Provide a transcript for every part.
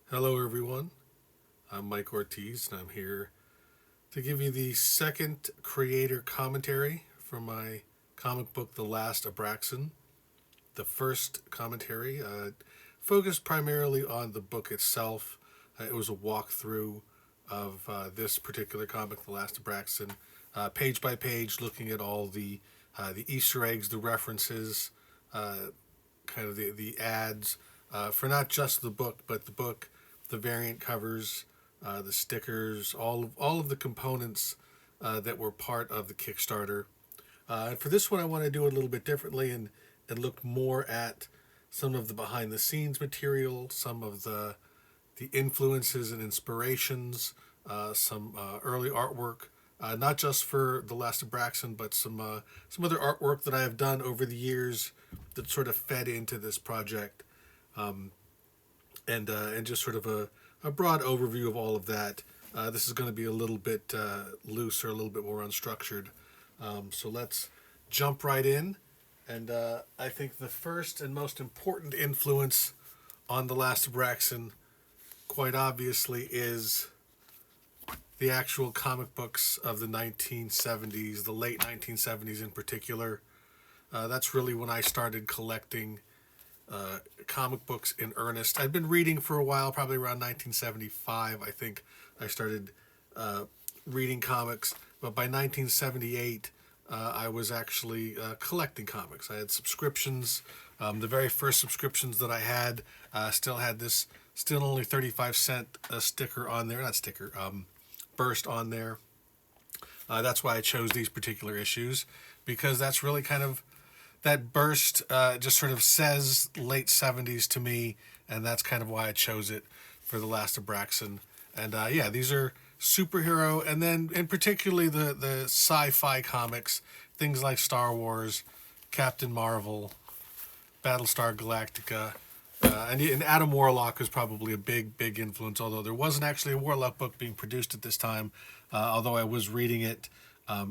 Hello, everyone. I'm Mike Ortiz, and I'm here to give you the second creator commentary for my comic book, The Last Abraxan. The first commentary focused primarily on the book itself. It was a walkthrough of this particular comic, The Last Abraxan, page by page, looking at all the Easter eggs, the references, kind of the ads for not just the book, but the book, the variant covers, the stickers, all of the components that were part of the Kickstarter. And for this one, I want to do it a little bit differently and look more at some of the behind the scenes material, some of the influences and inspirations, some early artwork, not just for The Last Abraxan, but some other artwork that I have done over the years that sort of fed into this project, and just sort of a broad overview of all of that. This is going to be a little bit looser, a little bit more unstructured. So let's jump right in. And I think the first and most important influence on The Last Abraxan, quite obviously, is the actual comic books of the 1970s, the late 1970s in particular. That's really when I started collecting comic books in earnest. I'd been reading for a while, probably around 1975, I think I started reading comics. But by 1978, I was actually collecting comics. I had subscriptions. The very first subscriptions that I had still had this, still only 35-cent sticker on there, not sticker, burst on there. That's why I chose these particular issues, because that's really kind of, that burst just sort of says late 70s to me, and that's kind of why I chose it for The Last Abraxan. And yeah, these are superhero, and then in particularly the sci-fi comics, things like Star Wars, Captain Marvel, Battlestar Galactica, and Adam Warlock was probably a big influence, although there wasn't actually a Warlock book being produced at this time, although I was reading it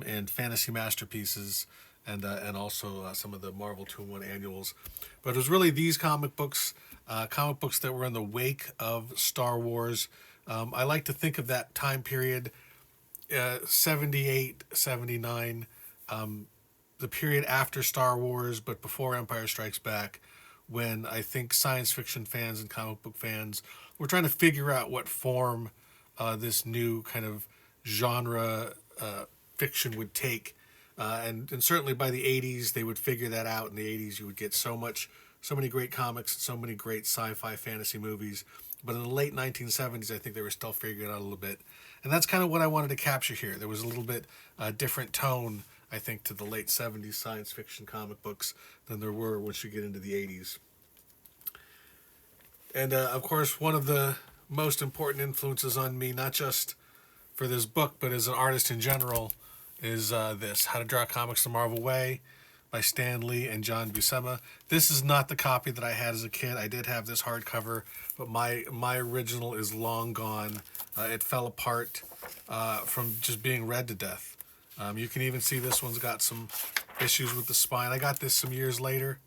in Fantasy Masterpieces and also some of the Marvel 2-in-1 annuals. But it was really these comic books that were in the wake of Star Wars. I like to think of that time period, 78, 79, the period after Star Wars, but before Empire Strikes Back, when I think science fiction fans and comic book fans were trying to figure out what form this new kind of genre fiction would take. And certainly by the 80s, they would figure that out. In the 80s, you would get so many great comics, so many great sci-fi fantasy movies. But in the late 1970s, I think they were still figuring it out a little bit. And that's kind of what I wanted to capture here. There was a little bit different tone, I think, to the late 70s science fiction comic books than there were once you get into the 80s. And of course, one of the most important influences on me, not just for this book, but as an artist in general, is this, How to Draw Comics the Marvel Way by Stan Lee and John Buscema. This is not the copy that I had as a kid. I did have this hardcover, but my original is long gone. It fell apart from just being read to death. You can even see this one's got some issues with the spine. I got this some years later.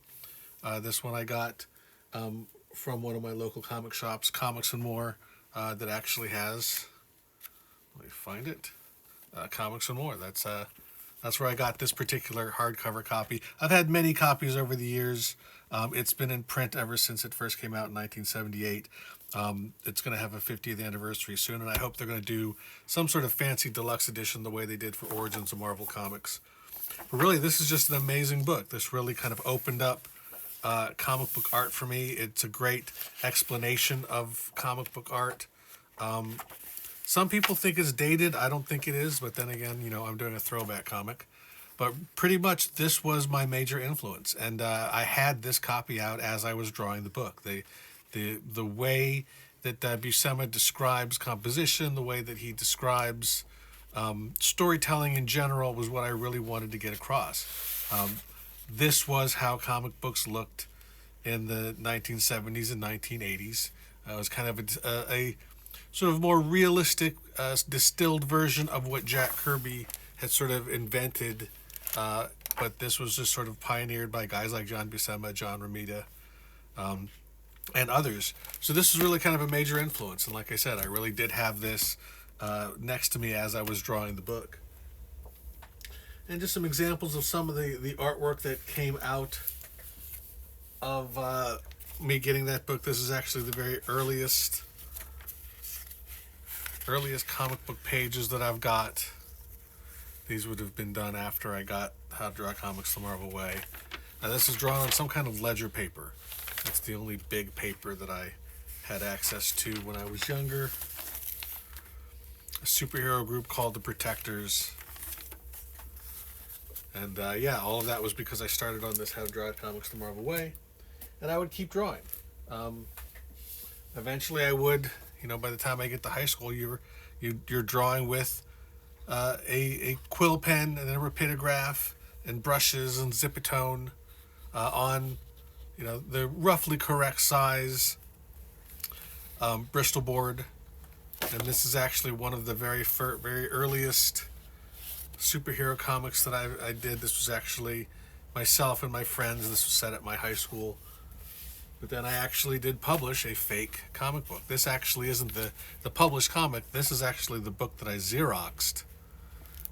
This one I got from one of my local comic shops, Comics and More, that actually has, let me find it, Comics and More. That's where I got this particular hardcover copy. I've had many copies over the years. It's been in print ever since it first came out in 1978. It's going to have a 50th anniversary soon, and I hope they're going to do some sort of fancy deluxe edition the way they did for Origins of Marvel Comics. But really, this is just an amazing book. This really kind of opened up comic book art for me. It's a great explanation of comic book art. Some people think it's dated. I don't think it is, but then again, I'm doing a throwback comic. But pretty much this was my major influence, and I had this copy out as I was drawing the book. The way that Buscema describes composition, the way that he describes storytelling in general was what I really wanted to get across. This was how comic books looked in the 1970s and 1980s. It was kind of a sort of more realistic, distilled version of what Jack Kirby had sort of invented. But this was just sort of pioneered by guys like John Buscema, John Romita. and others. So this is really kind of a major influence. And like I said, I really did have this next to me as I was drawing the book. And just some examples of some of the artwork that came out of me getting that book. This is actually the very earliest comic book pages that I've got. These would have been done after I got How to Draw Comics the Marvel Way. Now this is drawn on some kind of ledger paper. That's the only big paper that I had access to when I was younger. A superhero group called the Protectors. And yeah, all of that was because I started on this How to Draw Comics the Marvel Way. And I would keep drawing. Eventually I would, by the time I get to high school, you're drawing with a quill pen and a rapidograph and brushes and Zipatone on the roughly correct size Bristol board. And this is actually one of the very earliest superhero comics that I did. This was actually myself and my friends. This was set at my high school. But then I actually did publish a fake comic book. This actually isn't the published comic. This is actually the book that I Xeroxed.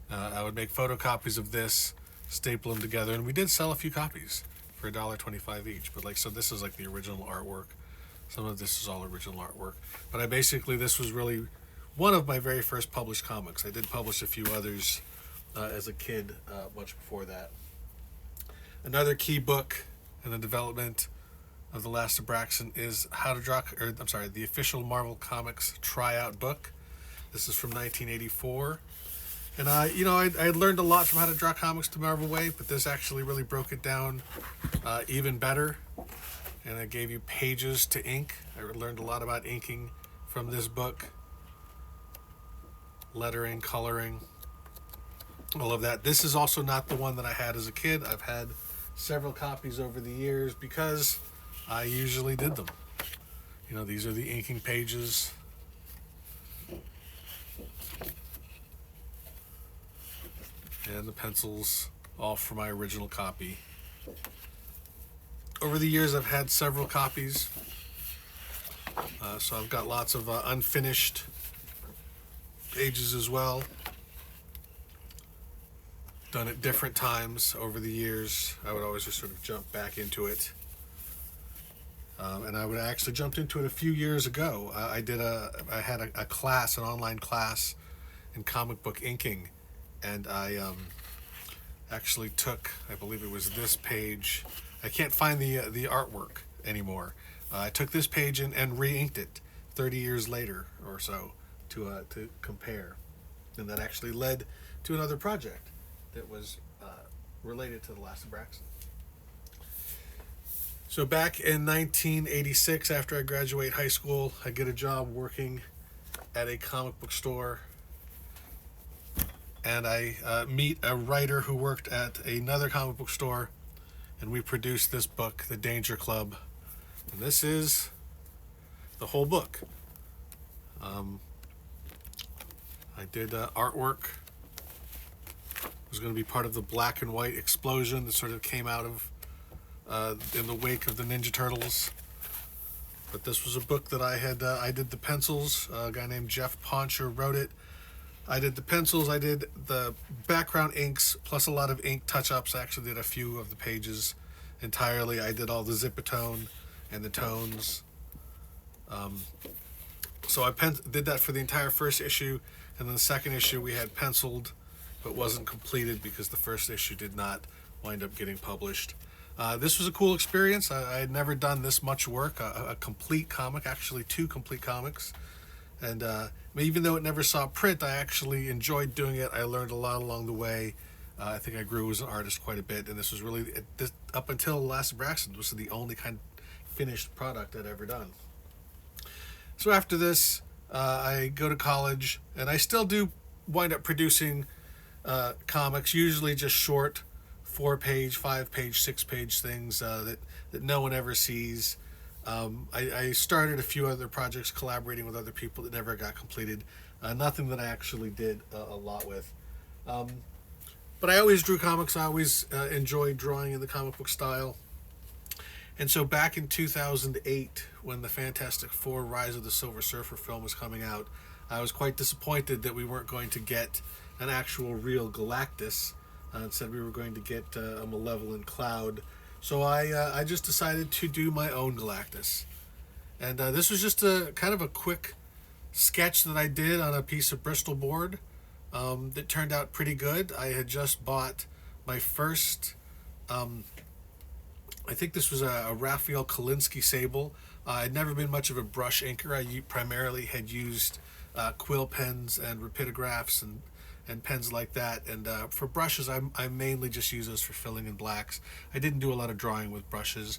I would make photocopies of this, staple them together, and we did sell a few copies for $1.25 each. But so this is like the original artwork. Some of this is all original artwork. But this was really one of my very first published comics. I did publish a few others as a kid, much before that. Another key book in the development of the Last Abraxan is the official Marvel Comics tryout book. This is from 1984. And I learned a lot from How to Draw Comics the Marvel Way, but this actually really broke it down even better. And it gave you pages to ink. I learned a lot about inking from this book. Lettering, coloring, all of that. This is also not the one that I had as a kid. I've had several copies over the years because I usually did them. These are the inking pages. And the pencils, all for my original copy. Over the years, I've had several copies. So I've got lots of unfinished pages as well. Done at different times over the years. I would always just sort of jump back into it. And I would actually jumped into it a few years ago. I had a class, an online class in comic book inking, and I actually took, I believe it was this page. I can't find the artwork anymore. I took this page and re-inked it 30 years later or so to compare, and that actually led to another project that was related to the Last Abraxan. So back in 1986, after I graduate high school, I get a job working at a comic book store, and I meet a writer who worked at another comic book store, and we produced this book, The Danger Club. And this is the whole book. I did artwork. It was going to be part of the black and white explosion that sort of came out of in the wake of the Ninja Turtles. But this was a book that I did the pencils. A guy named Jeff Poncher wrote it. I did the pencils, I did the background inks, plus a lot of ink touch-ups. I actually did a few of the pages entirely. I did all the Zipatone and the tones. So I did that for the entire first issue, and then the second issue we had penciled, but wasn't completed because the first issue did not wind up getting published. This was a cool experience. I had never done this much work, a complete comic, actually 2 complete comics. And even though it never saw print, I actually enjoyed doing it. I learned a lot along the way. I think I grew as an artist quite a bit, and this was really, up until Last Abraxan, this was the only kind of finished product I'd ever done. So after this, I go to college, and I still do wind up producing comics, usually just short 4-page, 5-page, 6-page things that no one ever sees. I started a few other projects collaborating with other people that never got completed. Nothing that I actually did a lot with. But I always drew comics. I always enjoyed drawing in the comic book style. And so back in 2008, when the Fantastic Four Rise of the Silver Surfer film was coming out, I was quite disappointed that we weren't going to get an actual real Galactus. Instead, we were going to get a malevolent cloud. So I just decided to do my own Galactus. And this was just a kind of a quick sketch that I did on a piece of Bristol board that turned out pretty good. I had just bought my first, I think this was a Raphael Kolinsky sable. I'd never been much of a brush inker. I primarily had used quill pens and rapidographs and pens like that. And for brushes, I mainly just use those for filling in blacks. I didn't do a lot of drawing with brushes.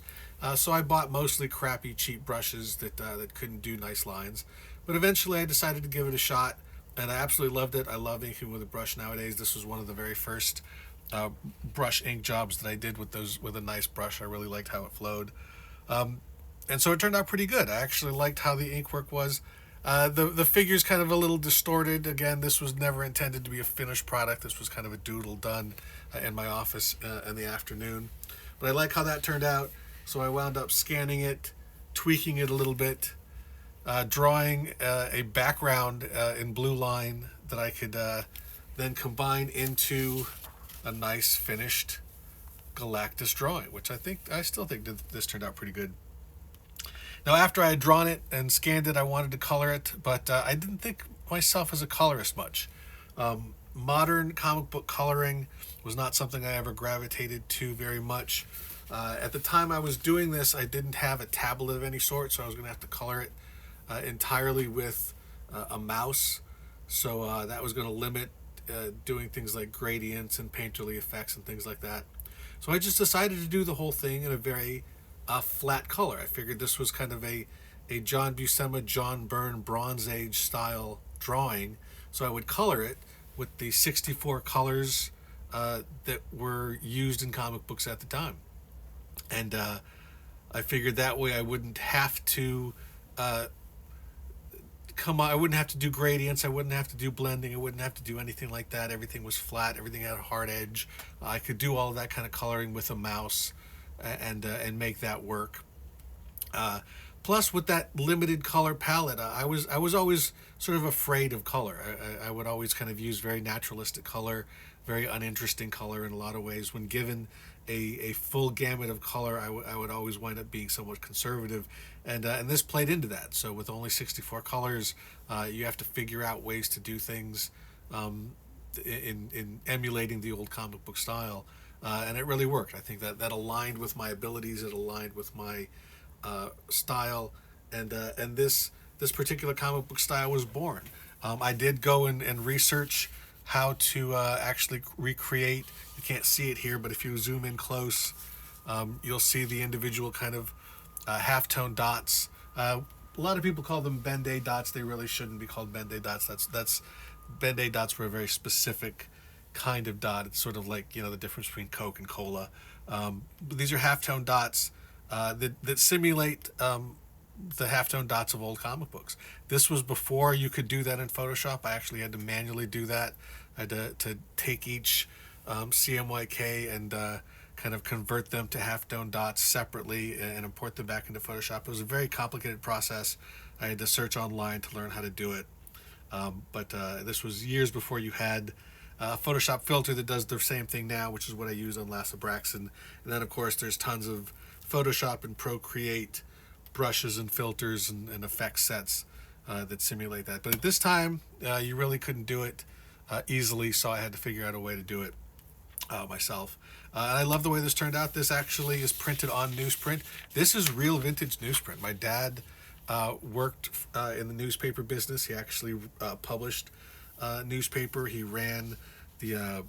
So I bought mostly crappy, cheap brushes that couldn't do nice lines. But eventually I decided to give it a shot, and I absolutely loved it. I love inking with a brush nowadays. This was one of the very first brush ink jobs that I did with a nice brush. I really liked how it flowed. And so it turned out pretty good. I actually liked how the ink work was. The figure's kind of a little distorted. Again, this was never intended to be a finished product. This was kind of a doodle done in my office in the afternoon. But I like how that turned out, so I wound up scanning it, tweaking it a little bit, drawing a background in blue line that I could then combine into a nice finished Galactus drawing, which I still think this turned out pretty good. Now, after I had drawn it and scanned it, I wanted to color it, but I didn't think myself as a colorist much. Modern comic book coloring was not something I ever gravitated to very much. At the time I was doing this, I didn't have a tablet of any sort, so I was going to have to color it entirely with a mouse. So that was going to limit doing things like gradients and painterly effects and things like that. So I just decided to do the whole thing in a very flat color. I figured this was kind of a John Buscema, John Byrne Bronze Age style drawing, so I would color it with the 64 colors that were used in comic books at the time. And I figured that way I wouldn't have to I wouldn't have to do gradients, I wouldn't have to do blending, I wouldn't have to do anything like that. Everything was flat, everything had a hard edge. I could do all of that kind of coloring with a mouse and make that work. Plus, with that limited color palette, I was always sort of afraid of color. I would always kind of use very naturalistic color, very uninteresting color in a lot of ways. When given a full gamut of color, I would always wind up being somewhat conservative, and this played into that. So with only 64 colors, you have to figure out ways to do things in emulating the old comic book style. And it really worked. I think that aligned with my abilities. It aligned with my style, and this particular comic book style was born. I did go and research how to actually recreate. You can't see it here, but if you zoom in close, you'll see the individual kind of halftone dots. A lot of people call them Bend-Aid dots. They really shouldn't be called Bend-Aid dots. That's Bend-Aid dots were a very specific kind of dot. It's sort of like, the difference between Coke and Cola. But these are halftone dots that simulate the halftone dots of old comic books. This was before you could do that in Photoshop. I actually had to manually do that. I had to take each CMYK and kind of convert them to halftone dots separately and import them back into Photoshop. It was a very complicated process. I had to search online to learn how to do it. But this was years before you had a Photoshop filter that does the same thing now, which is what I use on Last Abraxan. And then, of course, there's tons of Photoshop and Procreate brushes and filters and effect sets that simulate that. But at this time, you really couldn't do it easily, so I had to figure out a way to do it myself. And I love the way this turned out. This actually is printed on newsprint. This is real vintage newsprint. My dad worked in the newspaper business. He actually published newspaper. He ran the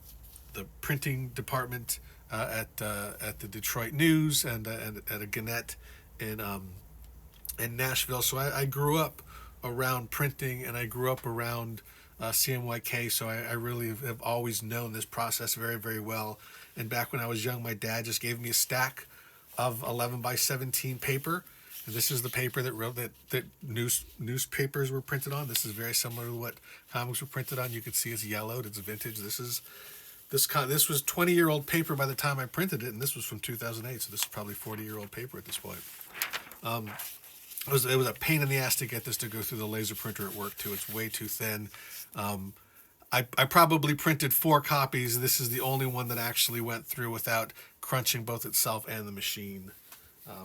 printing department at the Detroit News and at a Gannett in Nashville. So I grew up around printing, and I grew up around CMYK, so I really have always known this process very, very well. And back when I was young, my dad just gave me a stack of 11 by 17 paper. And this is the paper that newspapers were printed on. This is very similar to what comics were printed on. You can see it's yellowed. It's vintage. This is This was 20-year-old paper by the time I printed it, and this was from 2008, so this is probably 40-year-old paper at this point. It was a pain in the ass to get this to go through the laser printer at work too. It's way too thin. I probably printed 4 copies. This is the only one that actually went through without crunching both itself and the machine. I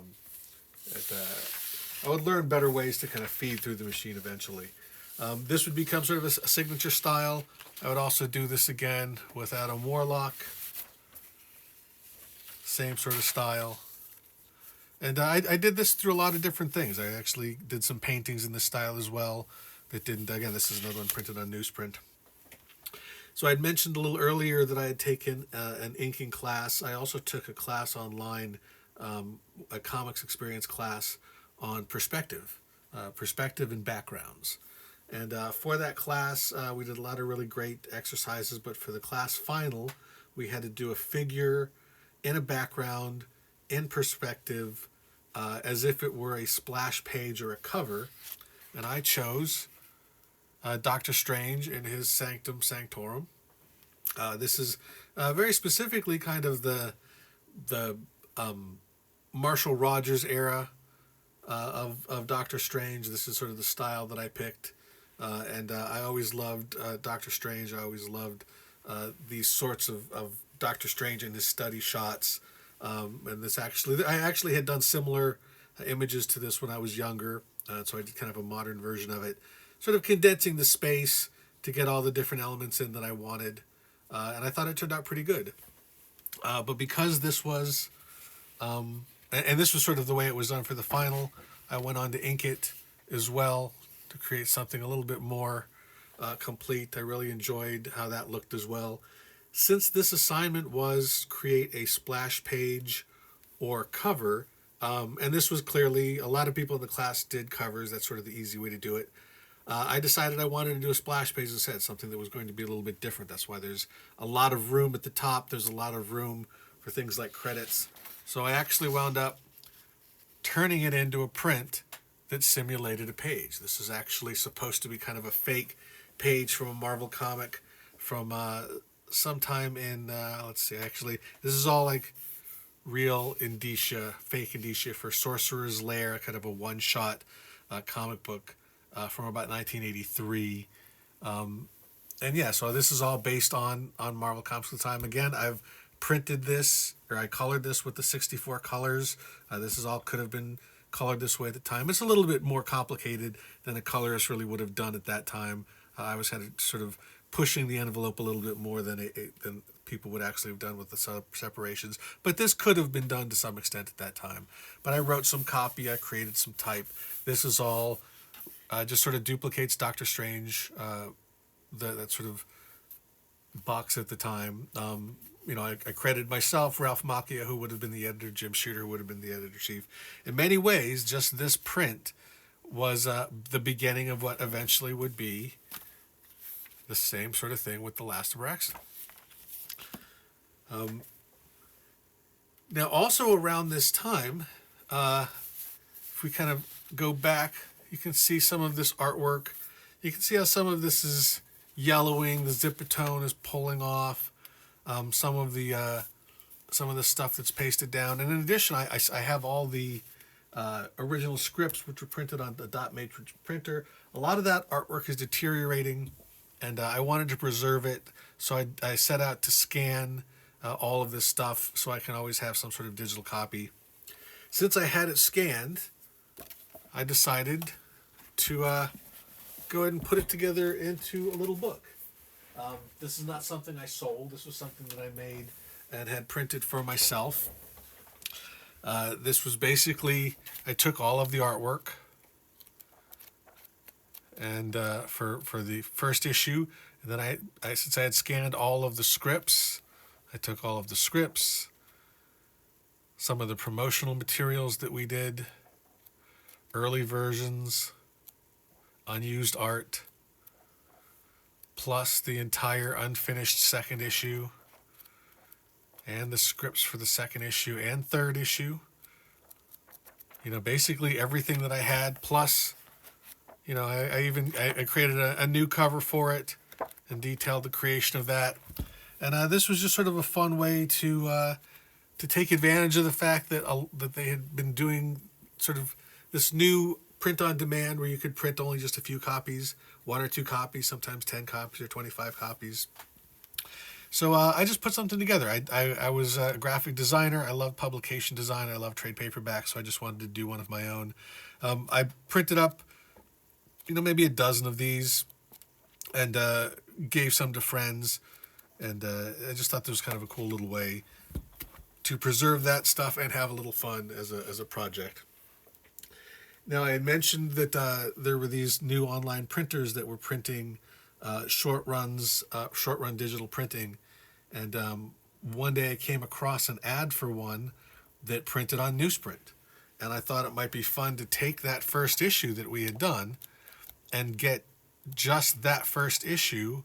would learn better ways to kind of feed through the machine eventually. This would become sort of a signature style. I would also do this again without a Warlock. Same sort of style. And I did this through a lot of different things. I actually did some paintings in this style as well that didn't, again, this is another one printed on newsprint. So I'd mentioned a little earlier that I had taken an inking class. I also took a class online, a comics experience class on perspective and backgrounds. And for that class, we did a lot of really great exercises, but for the class final, we had to do a figure in a background, in perspective, as if it were a splash page or a cover. And I chose Doctor Strange in his Sanctum Sanctorum. This is very specifically kind of the Marshall Rogers era of Doctor Strange. This is sort of the style that I picked. And I always loved Doctor Strange. I always loved these sorts of Doctor Strange and his study shots. And I actually had done similar images to this when I was younger. So I did kind of a modern version of it, sort of condensing the space to get all the different elements in that I wanted. And I thought it turned out pretty good. But because this was, and this was sort of the way it was done for the final, I went on to ink it as well to create something a little bit more complete. I really enjoyed how that looked as well. Since this assignment was create a splash page or cover, and this was clearly, a lot of people in the class did covers. That's sort of the easy way to do it. I decided I wanted to do a splash page instead, something that was going to be a little bit different. That's why there's a lot of room at the top. There's a lot of room for things like credits. So I actually wound up turning it into a print that simulated a page. This is actually supposed to be kind of a fake page from a Marvel comic from sometime in, let's see, actually, this is all like real indicia, fake indicia for Sorcerer's Lair, kind of a one-shot comic book from about 1983. And yeah, so this is all based on Marvel Comics at the time. Again, I've printed this, or I colored this with the 64 colors. This is all could have been colored this way at the time. It's a little bit more complicated than a colorist really would have done at that time. I was had sort of pushing the envelope a little bit more than people would actually have done with the separations. But this could have been done to some extent at that time. But I wrote some copy. I created some type. This is all just sort of duplicates Doctor Strange, that sort of box at the time. I credited myself, Ralph Macchia, who would have been the editor, Jim Shooter, who would have been the editor-chief. In many ways, just this print was the beginning of what eventually would be the same sort of thing with the Last Abraxan. Now, also around this time, if we kind of go back, you can see some of this artwork. You can see how some of this is yellowing. The zipper tone is pulling off. Some of the stuff that's pasted down. And in addition, I have all the original scripts which were printed on the dot matrix printer. A lot of that artwork is deteriorating, and I wanted to preserve it. So I set out to scan all of this stuff so I can always have some sort of digital copy. Since I had it scanned, I decided to go ahead and put it together into a little book. This is not something I sold. This was something that I made and had printed for myself. This was basically, I took all of the artwork, and for the first issue, and then I since I had scanned all of the scripts, I took all of the scripts, some of the promotional materials that we did, early versions, unused art, plus the entire unfinished second issue, and the scripts for the second issue and third issue. Basically everything that I had, plus, I created a new cover for it and detailed the creation of that. And this was just sort of a fun way to take advantage of the fact that that they had been doing sort of this new print on demand where you could print only just a few copies, 1 or 2 copies, sometimes 10 copies or 25 copies. So I just put something together. I was a graphic designer. I love publication design. I love trade paperback, so I just wanted to do one of my own. I printed up, maybe a dozen of these, and gave some to friends. And I just thought this was kind of a cool little way to preserve that stuff and have a little fun as a project. Now, I had mentioned that there were these new online printers that were printing short run digital printing. And one day I came across an ad for one that printed on newsprint. And I thought it might be fun to take that first issue that we had done and get just that first issue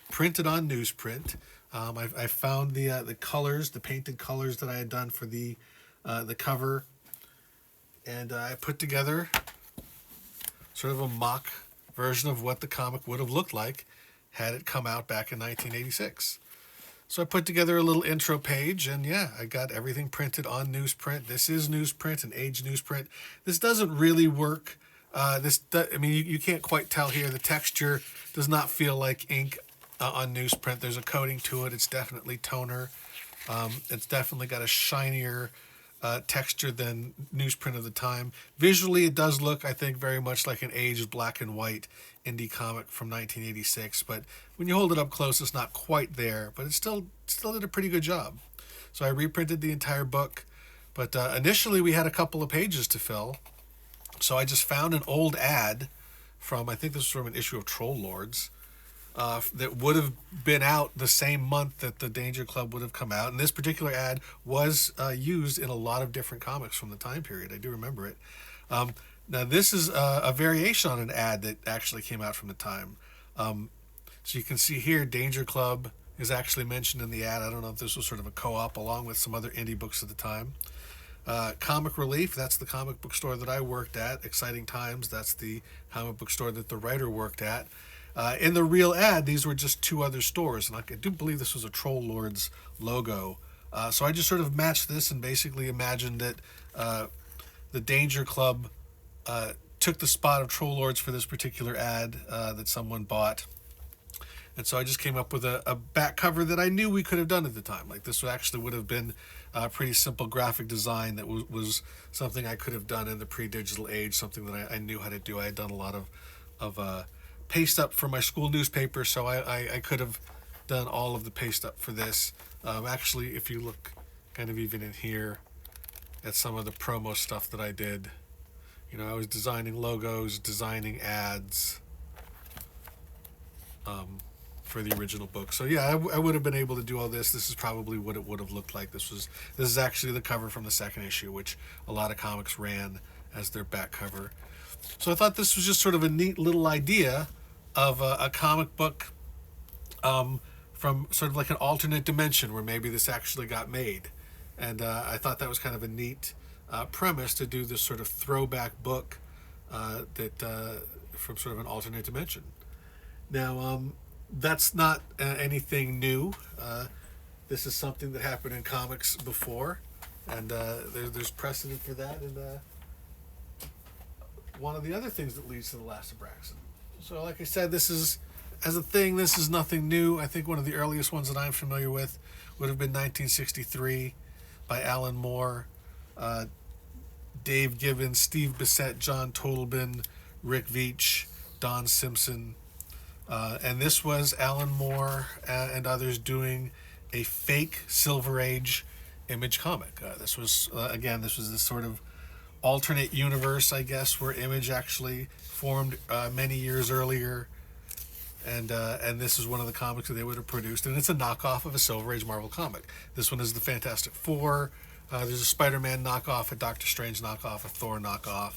printed on newsprint. I found the colors, the painted colors that I had done for the cover, and I put together sort of a mock version of what the comic would have looked like had it come out back in 1986. So I put together a little intro page, and I got everything printed on newsprint. This is newsprint, an age newsprint. This doesn't really work. You can't quite tell here. The texture does not feel like ink on newsprint. There's a coating to it. It's definitely toner. It's definitely got a shinier texture than newsprint of the time. Visually, it does look, I think, very much like an aged black and white indie comic from 1986. But when you hold it up close, it's not quite there. But it still did a pretty good job. So I reprinted the entire book. But initially, we had a couple of pages to fill. So I just found an old ad I think this was from an issue of Troll Lords, that would have been out the same month that the Danger Club would have come out. And this particular ad was used in a lot of different comics from the time period. I do remember it. Now, this is a variation on an ad that actually came out from the time. So you can see here, Danger Club is actually mentioned in the ad. I don't know if this was sort of a co-op along with some other indie books at the time. Comic Relief, that's the comic book store that I worked at. Exciting Times, that's the comic book store that the writer worked at. In the real ad, these were just 2 other stores, and I do believe this was a Troll Lords logo. So I just sort of matched this and basically imagined that the Danger Club took the spot of Troll Lords for this particular ad that someone bought. And so I just came up with a back cover that I knew we could have done at the time. Like, this actually would have been a pretty simple graphic design that was something I could have done in the pre-digital age, something that I knew how to do. I had done a lot of paste up for my school newspaper, so I could have done all of the paste up for this. Actually, if you look kind of even in here at some of the promo stuff that I did, I was designing logos, designing ads for the original book. So I would have been able to do all this. This is probably what it would have looked like. This is actually the cover from the second issue, which a lot of comics ran as their back cover. So I thought this was just sort of a neat little idea of a comic book from sort of like an alternate dimension where maybe this actually got made. And I thought that was kind of a neat premise to do this sort of throwback book that from sort of an alternate dimension. Now, that's not anything new. This is something that happened in comics before, and there's precedent for that. And one of the other things that leads to the Last Abraxan. So, like I said, this is nothing new. I think one of the earliest ones that I'm familiar with would have been 1963 by Alan Moore, Dave Gibbons, Steve Bissette, John Totleben, Rick Veitch, Don Simpson. And this was Alan Moore and others doing a fake Silver Age Image comic. This was this sort of alternate universe, I guess, where Image actually formed many years earlier. And this is one of the comics that they would have produced. And it's a knockoff of a Silver Age Marvel comic. This one is the Fantastic Four. There's a Spider-Man knockoff, a Doctor Strange knockoff, a Thor knockoff.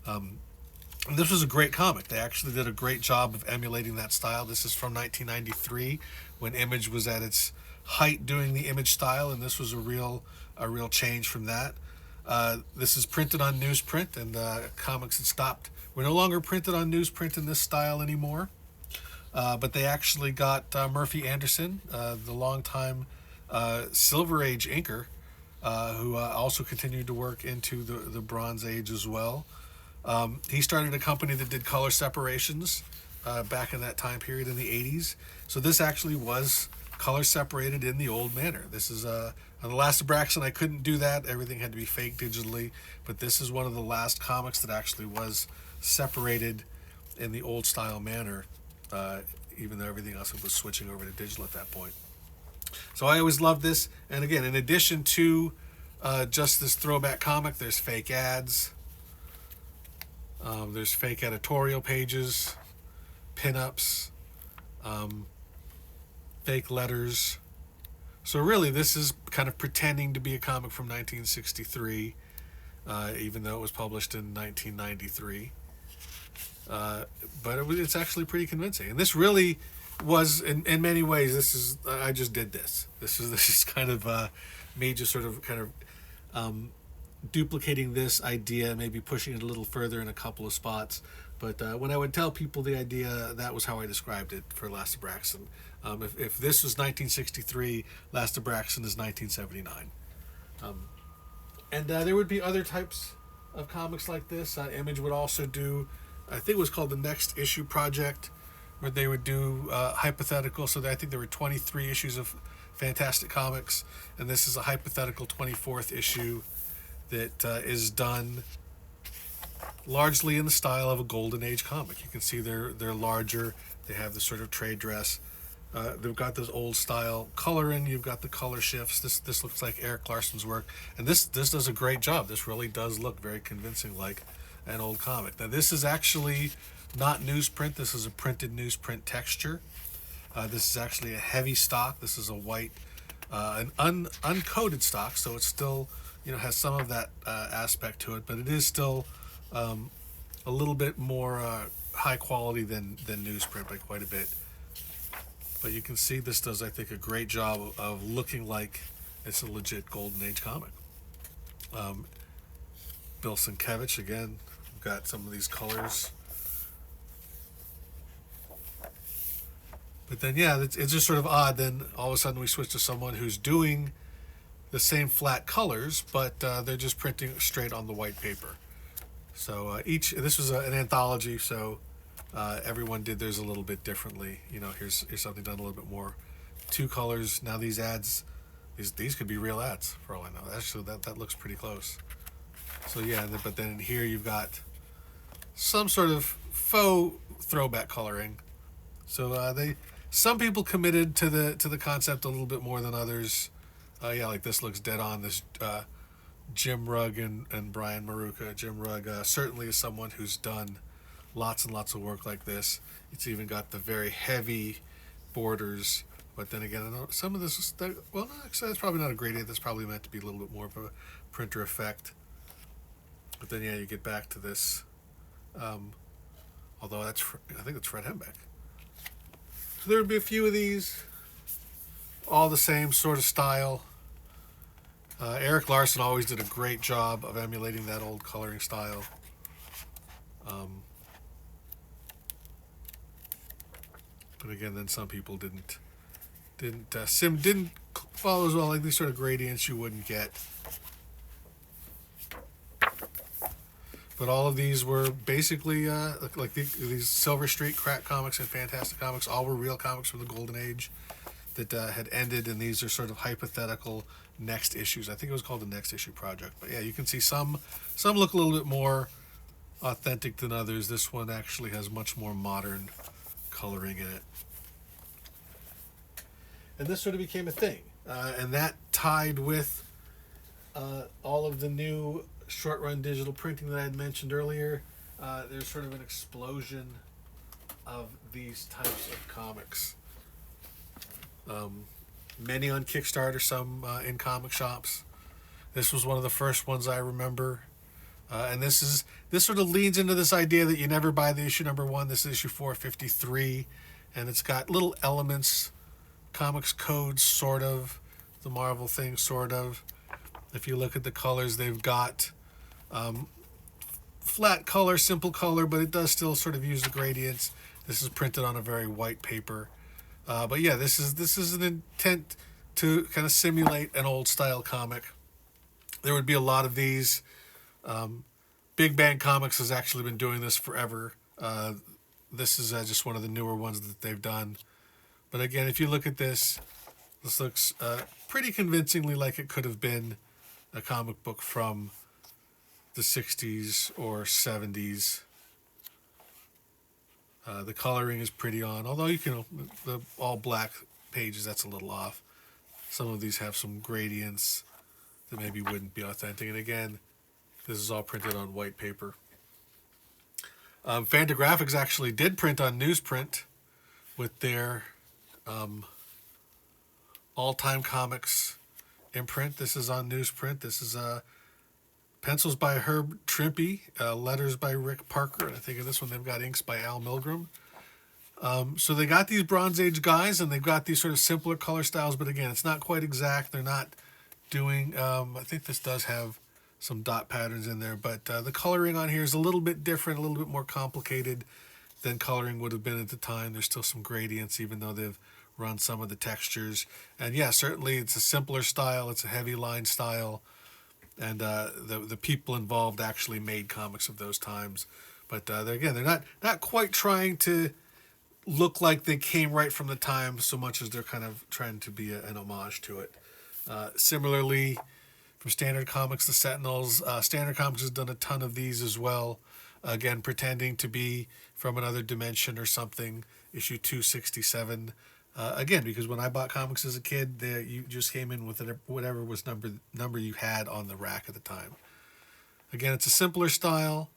And this was a great comic. They actually did a great job of emulating that style. This is from 1993 when Image was at its height doing the Image style, and this was a real change from that. This is printed on newsprint, and comics had stopped. We're no longer printed on newsprint in this style anymore. but they actually got Murphy Anderson, the longtime Silver Age inker, who also continued to work into the Bronze Age as well. He started a company that did color separations back in that time period in the 80s. So this actually was color separated in the old manner. This is on the Last Abraxan. I couldn't do that. Everything had to be fake digitally. But this is one of the last comics that actually was separated in the old style manner, even though everything else was switching over to digital at that point. So I always loved this. And again, in addition to just this throwback comic, there's fake ads. There's fake editorial pages, pinups, fake letters. So really, this is kind of pretending to be a comic from 1963, even though it was published in 1993. But it's actually pretty convincing. And this really was, in many ways, I just did this. This is kind of me just sort of kind of duplicating this idea, maybe pushing it a little further in a couple of spots. But when I would tell people the idea, that was how I described it for Last Abraxan. If this was 1963, Last Abraxan is 1979. And there would be other types of comics like this. Image would also do, I think it was called the Next Issue Project, where they would do hypothetical. So I think there were 23 issues of Fantastic Comics, and this is a hypothetical 24th issue that is done largely in the style of a Golden Age comic. You can see they're larger. They have the sort of trade dress. They've got this old style coloring. You've got the color shifts. This looks like Eric Larson's work, and this does a great job. This really does look very convincing, like an old comic. Now this is actually not newsprint. This is a printed newsprint texture. This is actually a heavy stock. This is a white, an uncoated stock, so it's still, has some of that aspect to it, but it is still a little bit more high quality than newsprint by quite a bit. But you can see this does, I think, a great job of looking like it's a legit Golden Age comic. Bill Sienkiewicz, again, we've got some of these colors. But then, yeah, it's just sort of odd. Then all of a sudden we switch to someone who's doing the same flat colors, but they're just printing straight on the white paper. So this was an anthology, so everyone did theirs a little bit differently. Here's something done a little bit more. 2 colors. Now these ads, these could be real ads for all I know. Actually, that looks pretty close. So yeah, but then here you've got some sort of faux throwback coloring. So some people committed to the concept a little bit more than others. Yeah, like this looks dead on. This Jim Rugg and Brian Maruca. Jim Rugg certainly is someone who's done lots and lots of work like this. It's even got the very heavy borders. But then again, some of this is, well, no, actually, that's probably not a gradient. That's probably meant to be a little bit more of a printer effect. But then, yeah, you get back to this. Although I think that's Fred Hembeck. So there would be a few of these, all the same sort of style. Eric Larson always did a great job of emulating that old coloring style. But again, then some people didn't follow as well, like these sort of gradients you wouldn't get. But all of these were basically like these Silver Street crack comics and Fantastic Comics, all were real comics from the Golden Age that had ended, and these are sort of hypothetical next issues. I think it was called the Next Issue Project. But yeah, you can see some look a little bit more authentic than others. This one actually has much more modern coloring in it. And this sort of became a thing. And that tied with all of the new short-run digital printing that I had mentioned earlier. There's sort of an explosion of these types of comics. Many on Kickstarter, some in comic shops. This was one of the first ones I remember. And this sort of leads into this idea that you never buy the issue number 1. This is issue 453. And it's got little elements, comics codes, sort of. The Marvel thing, sort of. If you look at the colors, they've got flat color, simple color, but it does still sort of use the gradients. This is printed on a very white paper. But yeah, this is an intent to kind of simulate an old style comic. There would be a lot of these. Big Bang Comics has actually been doing this forever. This is just one of the newer ones that they've done. But again, if you look at this looks pretty convincingly like it could have been a comic book from the 60s or 70s. The coloring is pretty on, although you can, the all black pages, that's a little off. Some of these have some gradients that maybe wouldn't be authentic. And again, this is all printed on white paper. Fantagraphics actually did print on newsprint with their all-time comics imprint. This is on newsprint. This is pencils by Herb Trimpe, letters by Rick Parker, and I think in this one they've got inks by Al Milgrom. So they got these Bronze Age guys, and they've got these sort of simpler color styles, but again, it's not quite exact. They're not doing, I think this does have some dot patterns in there, but the coloring on here is a little bit different, a little bit more complicated than coloring would have been at the time. There's still some gradients, even though they've run some of the textures. And yeah, certainly it's a simpler style. It's a heavy line style. And the people involved actually made comics of those times. But they're not quite trying to look like they came right from the time so much as they're kind of trying to be an homage to it. Similarly, from Standard Comics, the Sentinels, Standard Comics has done a ton of these as well. Again, pretending to be from another dimension or something. Issue 267. Again, because when I bought comics as a kid, you just came in with whatever was number you had on the rack at the time. Again, it's a simpler style,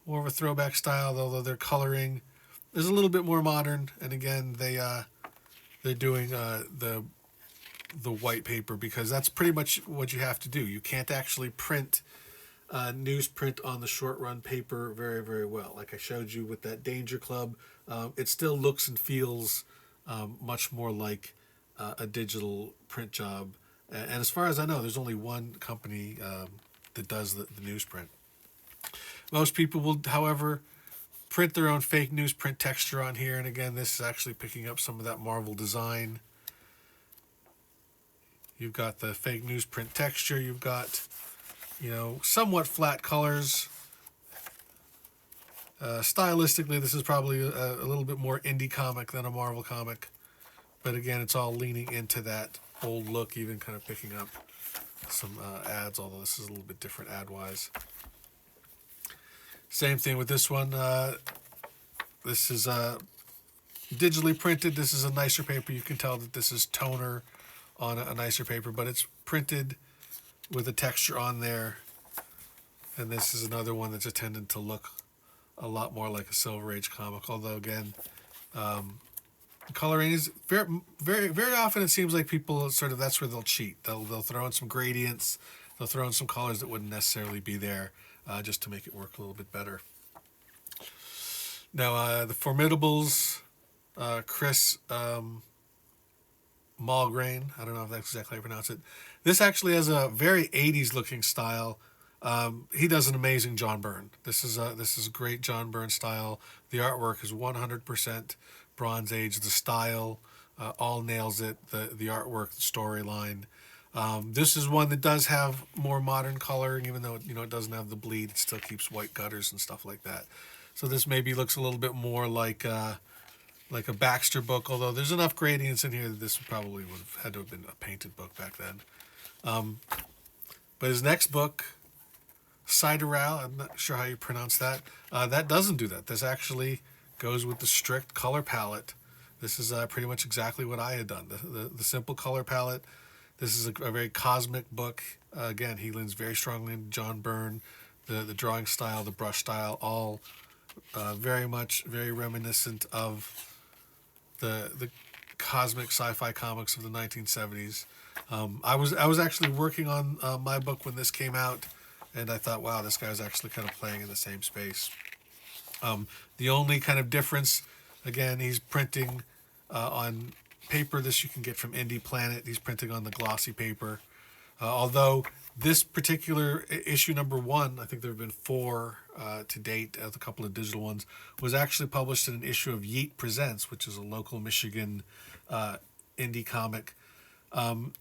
more of a throwback style, although their coloring is a little bit more modern. And again, they're doing the white paper because that's pretty much what you have to do. You can't actually print newsprint on the short run paper very, very well. Like I showed you with that Danger Club, it still looks and feels much more like a digital print job. And as far as I know, there's only one company that does the newsprint. Most people will, however, print their own fake newsprint texture on here. And again, this is actually picking up some of that Marvel design. You've got the fake newsprint texture. You've got, somewhat flat colors. Stylistically, this is probably a little bit more indie comic than a Marvel comic. But again, it's all leaning into that old look, even kind of picking up some ads, although this is a little bit different ad-wise. Same thing with this one. This is digitally printed. This is a nicer paper. You can tell that this is toner on a nicer paper, but it's printed with a texture on there. And this is another one that's intended to look a lot more like a Silver Age comic, although again, coloring is very, very, very often it seems like people that's where they'll cheat. They'll throw in some gradients, they'll throw in some colors that wouldn't necessarily be there, just to make it work a little bit better. Now, the Formidables, Chris Malgrain, I don't know if that's exactly how you pronounce it. This actually has a very 80s looking style. He does an amazing John Byrne. This is a great John Byrne style. The artwork is 100% Bronze Age. The style all nails it. The artwork, the storyline. This is one that does have more modern coloring, even though it doesn't have the bleed. It still keeps white gutters and stuff like that. So this maybe looks a little bit more like a Baxter book, although there's enough gradients in here that this probably would have had to have been a painted book back then. But his next book, Sideral, I'm not sure how you pronounce that. That doesn't do that. This actually goes with the strict color palette. This is pretty much exactly what I had done. The simple color palette. This is a very cosmic book. Again, he leans very strongly into John Byrne. The drawing style, the brush style, all very reminiscent of the cosmic sci-fi comics of the 1970s. I was actually working on my book when this came out, and I thought, wow, this guy's actually kind of playing in the same space. The only kind of difference, again, he's printing on paper. This you can get from Indie Planet. He's printing on the glossy paper. Although This particular issue number 1, I think there have been 4 to date, a couple of digital ones, was actually published in an issue of Yeet Presents, which is a local Michigan indie comic. And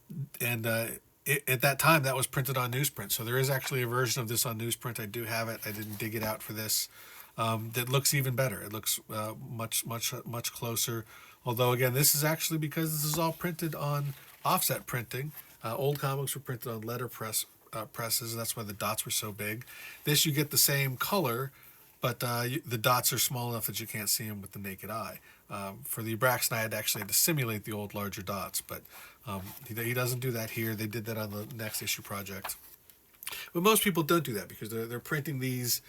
at that time, that was printed on newsprint. So there is actually a version of this on newsprint. I do have it. I didn't dig it out for this. That looks even better. It looks much closer. Although, again, this is actually because this is all printed on offset printing. Old comics were printed on presses. That's why the dots were so big. This, you get the same color, but the dots are small enough that you can't see them with the naked eye. For the Abraxan, I actually had to simulate the old larger dots, but he doesn't do that here. They did that on the next issue project. But most people don't do that because they're printing these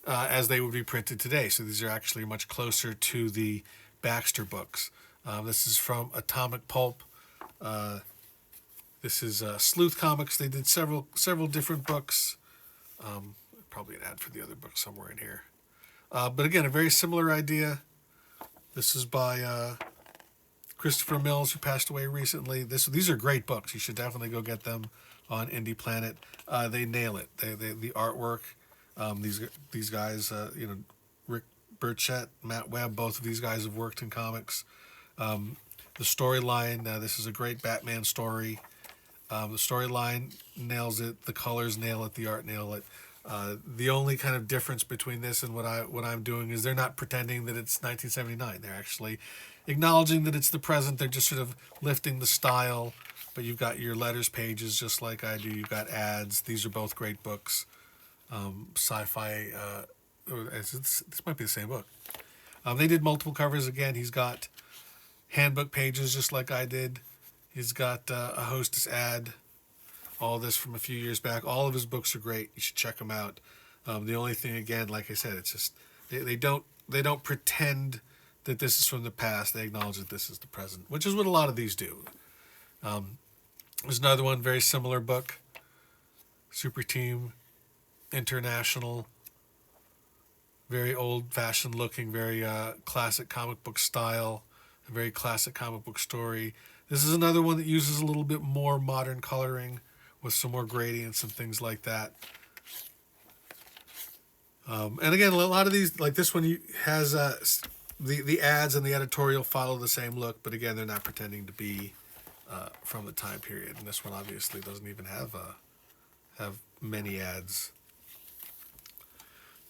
as they would be printed today. So these are actually much closer to the Baxter books. This is from Atomic Pulp. This is Sleuth Comics. They did several different books. Probably an ad for the other book somewhere in here. But again, a very similar idea. This is by Christopher Mills, who passed away recently. These are great books. You should definitely go get them on Indie Planet. They nail it. The artwork. These guys, Rick Burchett, Matt Webb, both of these guys have worked in comics. The storyline. This is a great Batman story. The storyline nails it. The colors nail it. The art nail it. The only kind of difference between this and what I'm doing is they're not pretending that it's 1979. They're actually acknowledging that it's the present. They're just sort of lifting the style. But you've got your letters pages just like I do. You've got ads. These are both great books. Sci-fi. This might be the same book. They did multiple covers again. He's got handbook pages just like I did. He's got a hostess ad. All this from a few years back. All of his books are great. You should check them out. The only thing, again, like I said, it's just they don't pretend that this is from the past. They acknowledge that this is the present, which is what a lot of these do. There's another one, very similar book. Super Team International. Very old-fashioned looking, very classic comic book style, a very classic comic book story. This is another one that uses a little bit more modern coloring with some more gradients and things like that. And again, a lot of these, like this one, has the ads and the editorial follow the same look, but again, they're not pretending to be from the time period. And this one obviously doesn't even have many ads.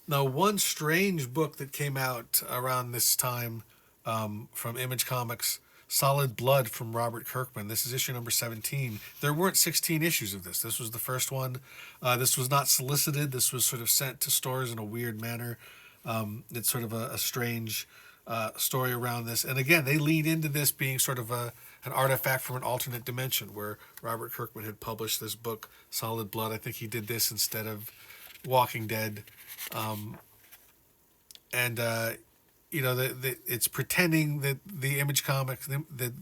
Now, one strange book that came out around this time from Image Comics, Solid Blood from Robert Kirkman. This is issue number 17. There weren't 16 issues of this. This was the first one. This was not solicited. This was sort of sent to stores in a weird manner. It's sort of a strange story around this. And again, they lead into this being sort of an artifact from an alternate dimension where Robert Kirkman had published this book, Solid Blood. I think he did this instead of Walking Dead. It's pretending that the Image Comics, the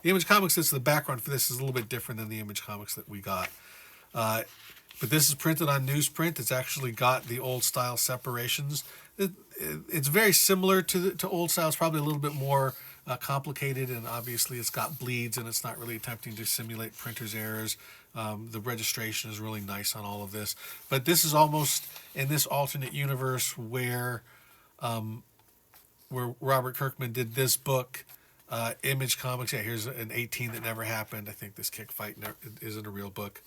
Image Comics that's the background for this is a little bit different than the Image Comics that we got. But this is printed on newsprint. It's actually got the old style separations. It's very similar to old style. It's probably a little bit more complicated, and obviously it's got bleeds, and it's not really attempting to simulate printer's errors. The registration is really nice on all of this. But this is almost in this alternate universe where Robert Kirkman did this book, Image Comics. Yeah, here's an 18 that never happened. I think this kick fight isn't a real book.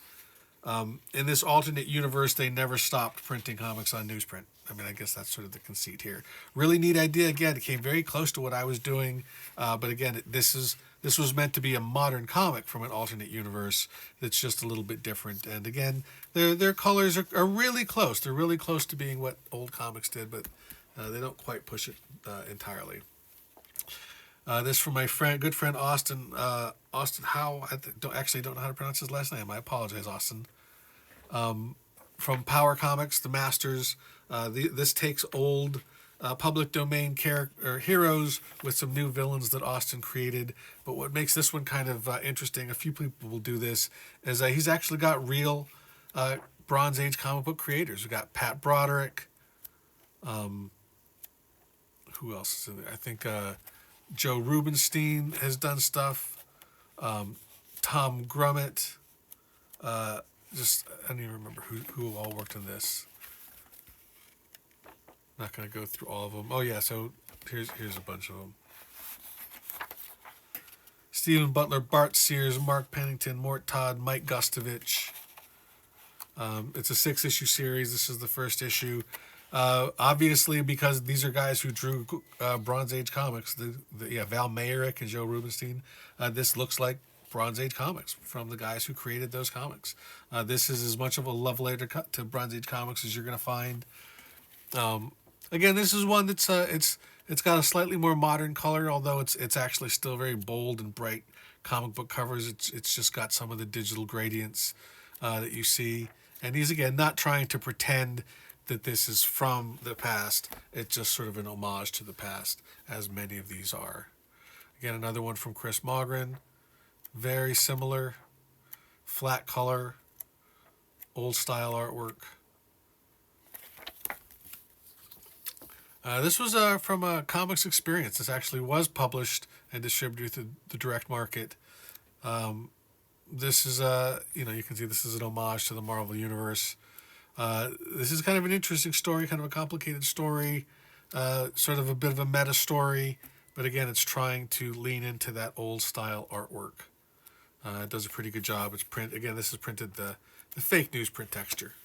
In this alternate universe, they never stopped printing comics on newsprint. I mean, I guess that's sort of the conceit here. Really neat idea. Again, it came very close to what I was doing. But again, this was meant to be a modern comic from an alternate universe that's just a little bit different. And again, their colors are really close. They're really close to being what old comics did, but they don't quite push it entirely. This from my good friend Austin. Austin Howe. Don't know how to pronounce his last name. I apologize, Austin. From Power Comics, The Masters. This takes old public domain heroes with some new villains that Austin created. But what makes this one kind of interesting, a few people will do this, is he's actually got real Bronze Age comic book creators. We've got Pat Broderick. Who else is in there? I think Joe Rubenstein has done stuff. Tom Grummett. I don't even remember who all worked on this. Not going to go through all of them. Oh yeah, so here's a bunch of them. Stephen Butler, Bart Sears, Mark Pennington, Mort Todd, Mike Gustovich. It's a 6-issue series. This is the first issue. Obviously, because these are guys who drew Bronze Age comics. Val Mayerick and Joe Rubenstein. This looks like Bronze Age comics from the guys who created those comics. This is as much of a love letter to Bronze Age comics as you're going to find. Again, this is one that's it's got a slightly more modern color, although it's actually still very bold and bright comic book covers. It's just got some of the digital gradients that you see, and he's again not trying to pretend that this is from the past. It's just sort of an homage to the past, as many of these are. Again, another one from Chris Mogren, very similar, flat color, old style artwork. This was from a Comics Experience. This actually was published and distributed through the direct market. This is you can see this is an homage to the Marvel Universe. This is kind of an interesting story, kind of a complicated story, sort of a bit of a meta story, but again, it's trying to lean into that old style artwork. It does a pretty good job. This is printed the fake newsprint texture,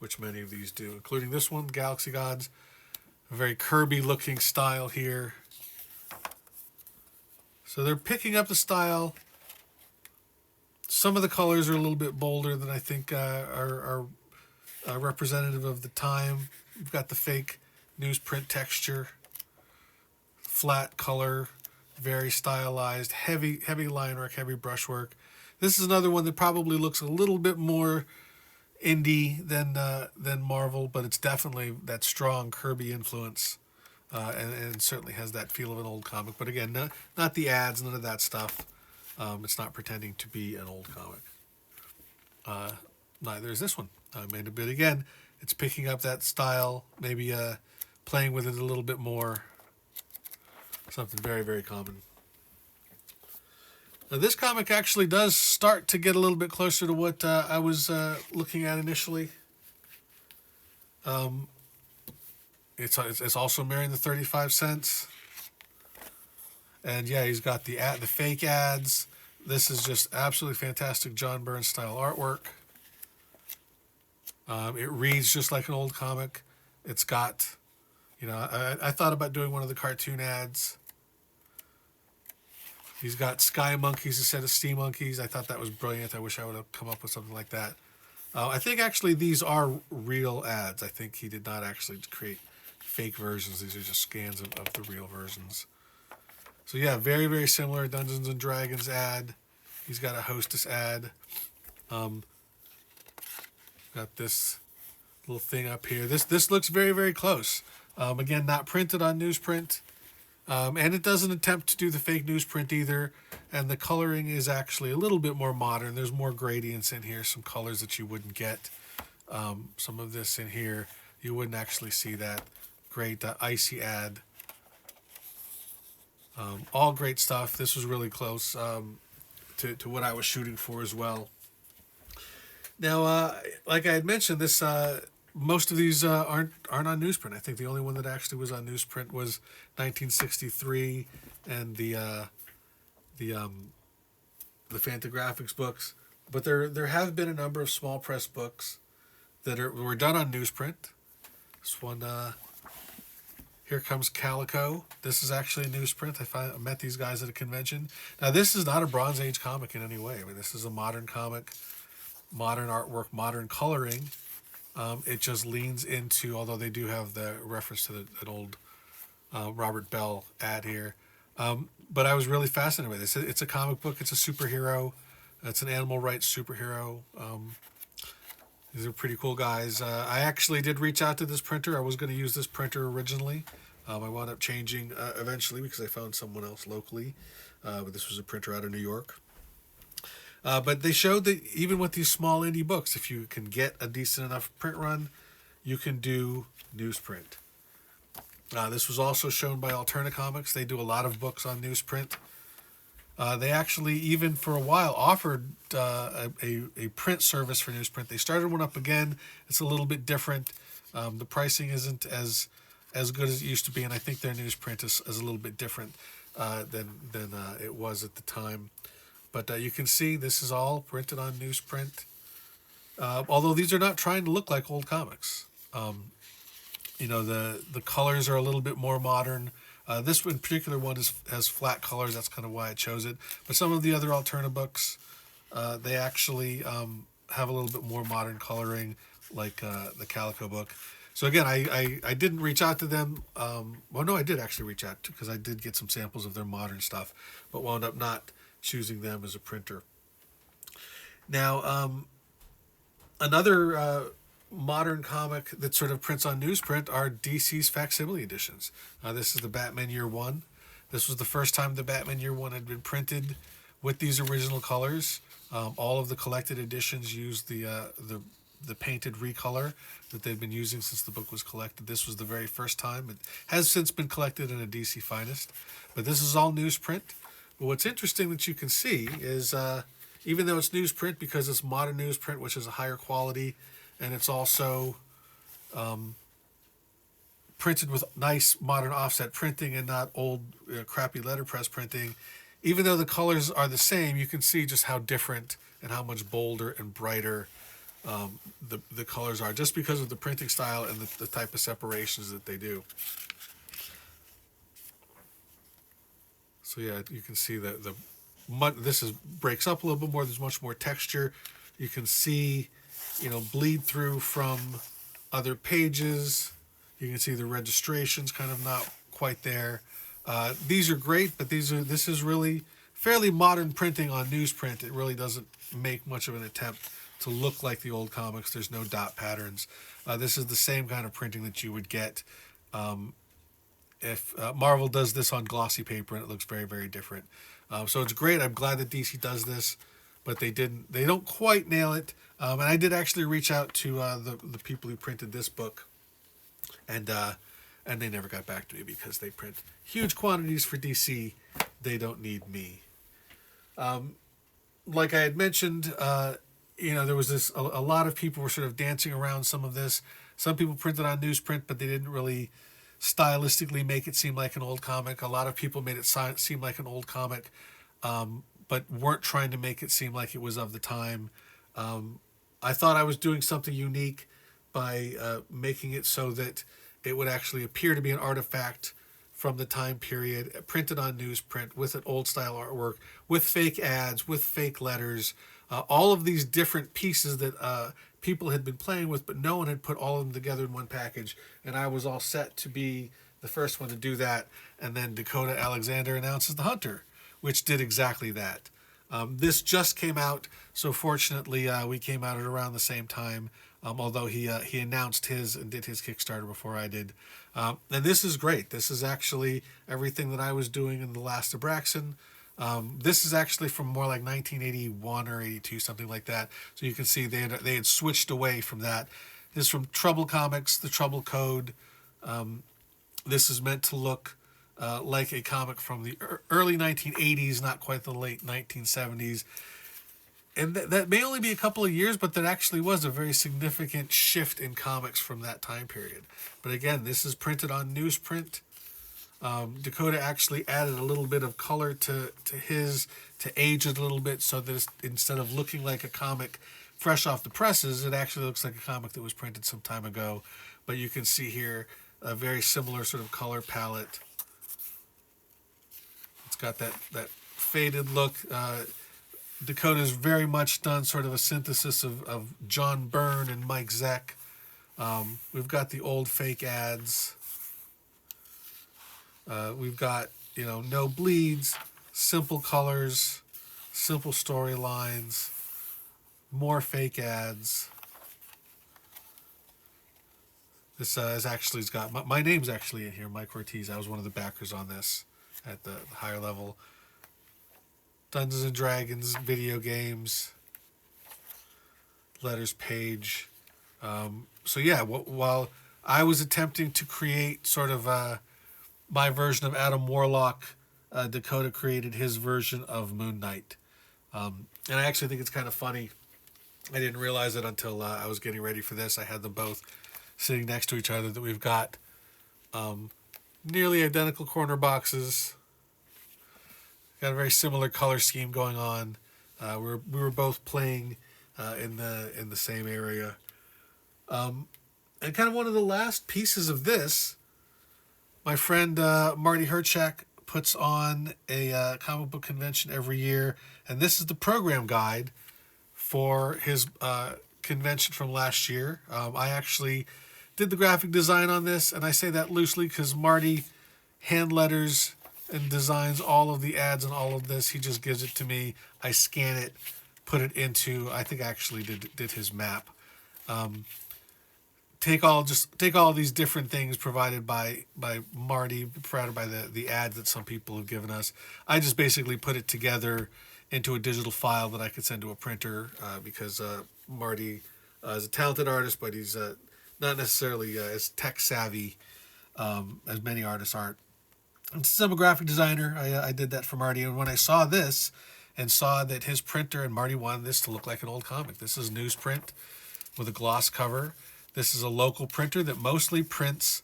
which many of these do, including this one, Galaxy Gods. A very Kirby-looking style here. So they're picking up the style. Some of the colors are a little bit bolder than I think are representative of the time. We've got the fake newsprint texture, flat color, very stylized, heavy line work, heavy brushwork. This is another one that probably looks a little bit more indie than Marvel, but it's definitely that strong Kirby influence, and certainly has that feel of an old comic. But again, not the ads, none of that stuff. It's not pretending to be an old comic. Neither is this one. But again, it's picking up that style, maybe playing with it a little bit more. Something very, very common. Now, this comic actually does start to get a little bit closer to what I was looking at initially. It's also mirroring the 35 cents. And yeah, he's got the fake ads. This is just absolutely fantastic John Byrne style artwork. It reads just like an old comic. It's got, I thought about doing one of the cartoon ads. He's got sky monkeys instead of sea monkeys. I thought that was brilliant. I wish I would have come up with something like that. I think actually these are real ads. I think he did not actually create fake versions. These are just scans of the real versions. So yeah, very, very similar Dungeons and Dragons ad. He's got a Hostess ad. Got this little thing up here. This looks very, very close. Again, not printed on newsprint. And it doesn't attempt to do the fake newsprint either. And the coloring is actually a little bit more modern. There's more gradients in here, some colors that you wouldn't get. Some of this in here, you wouldn't actually see that. Great icy ad. All great stuff. This was really close to what I was shooting for as well. Now, like I had mentioned, most of these aren't on newsprint. I think the only one that actually was on newsprint was 1963 and the Fantagraphics books. But there have been a number of small press books that were done on newsprint. This one, Here Comes Calico. This is actually a newsprint. I met these guys at a convention. Now, this is not a Bronze Age comic in any way. I mean, this is a modern comic, modern artwork, modern coloring. It just leans into, although they do have the reference to an old Robert Bell ad here. But I was really fascinated with this. It's a comic book. It's a superhero. It's an animal rights superhero. These are pretty cool guys. I actually did reach out to this printer. I was going to use this printer originally. I wound up changing eventually because I found someone else locally. But this was a printer out of New York. But they showed that even with these small indie books, if you can get a decent enough print run, you can do newsprint. This was also shown by Alterna Comics. They do a lot of books on newsprint. They actually, even for a while, offered a print service for newsprint. They started one up again. It's a little bit different. The pricing isn't as good as it used to be, and I think their newsprint is a little bit different than it was at the time. But you can see this is all printed on newsprint. Although these are not trying to look like old comics. The colors are a little bit more modern. This in particular one has flat colors. That's kind of why I chose it. But some of the other Alterna books, they actually have a little bit more modern coloring, like the Calico book. So again, I didn't reach out to them. Well, no, I did actually reach out to, because I did get some samples of their modern stuff, but wound up not choosing them as a printer. Now, another modern comic that sort of prints on newsprint are DC's facsimile editions. This is the Batman Year One. This was the first time the Batman Year One had been printed with these original colors. All of the collected editions used the painted recolor that they've been using since the book was collected. This was the very first time. It has since been collected in a DC Finest, but this is all newsprint. But what's interesting that you can see is even though it's newsprint, because it's modern newsprint, which is a higher quality, and it's also printed with nice modern offset printing and not old crappy letterpress printing, even though the colors are the same, you can see just how different and how much bolder and brighter the colors are, just because of the printing style and the type of separations that they do. So yeah, you can see that this breaks up a little bit more. There's much more texture. You can see, bleed through from other pages. You can see the registration's kind of not quite there. These are great, but this is really fairly modern printing on newsprint. It really doesn't make much of an attempt to look like the old comics. There's no dot patterns. This is the same kind of printing that you would get if Marvel does this on glossy paper, and it looks very, very different. So it's great. I'm glad that DC does this, but they don't quite nail it. And I did actually reach out to the people who printed this book, and they never got back to me because they print huge quantities for DC. They don't need me. Like I had mentioned, there was a lot of people were sort of dancing around some of this. Some people printed on newsprint, but they didn't really stylistically make it seem like an old comic. A lot of people made it seem like an old comic, but weren't trying to make it seem like it was of the time. I thought I was doing something unique by making it so that it would actually appear to be an artifact from the time period, printed on newsprint with an old style artwork, with fake ads, with fake letters, all of these different pieces that people had been playing with, but no one had put all of them together in one package. And I was all set to be the first one to do that. And then Dakota Alexander announces The Hunter, which did exactly that. This just came out, so fortunately we came out at around the same time, although he announced his and did his Kickstarter before I did. And this is great. This is actually everything that I was doing in The Last Abraxan. This is actually from more like 1981 or 82, something like that. So you can see they had switched away from that. This is from Trouble Comics, The Trouble Code. This is meant to look like a comic from the early 1980s, not quite the late 1970s. And that may only be a couple of years, but that actually was a very significant shift in comics from that time period. But again, this is printed on newsprint. Dakota actually added a little bit of color to age it a little bit, so that instead of looking like a comic fresh off the presses, it actually looks like a comic that was printed some time ago. But you can see here a very similar sort of color palette. It's got that faded look. Dakota's very much done sort of a synthesis of John Byrne and Mike Zeck. We've got the old fake ads. We've got, no bleeds, simple colors, simple storylines, more fake ads. This has got, my name's actually in here, Mike Ortiz. I was one of the backers on this at the higher level. Dungeons and Dragons, video games, letters page. So yeah, while I was attempting to create sort of my version of Adam Warlock Dakota created his version of Moon Knight. And I actually think it's kind of funny. I didn't realize it until I was getting ready for this. I had them both sitting next to each other, that we've got nearly identical corner boxes. Got a very similar color scheme going on. We were both playing in the same area. And kind of one of the last pieces of this, my friend Marty Herchak puts on a comic book convention every year, and this is the program guide for his convention from last year. I actually did the graphic design on this, and I say that loosely because Marty hand letters and designs all of the ads and all of this. He just gives it to me. I scan it, put it into, I think I actually did his map. Take all these different things provided by Marty, provided by the ads that some people have given us. I just basically put it together into a digital file that I could send to a printer because Marty is a talented artist, but he's not necessarily as tech savvy as many artists aren't. And since I'm a graphic designer, I did that for Marty. And when I saw this and saw that his printer, and Marty wanted this to look like an old comic. This is newsprint with a gloss cover. This is a local printer that mostly prints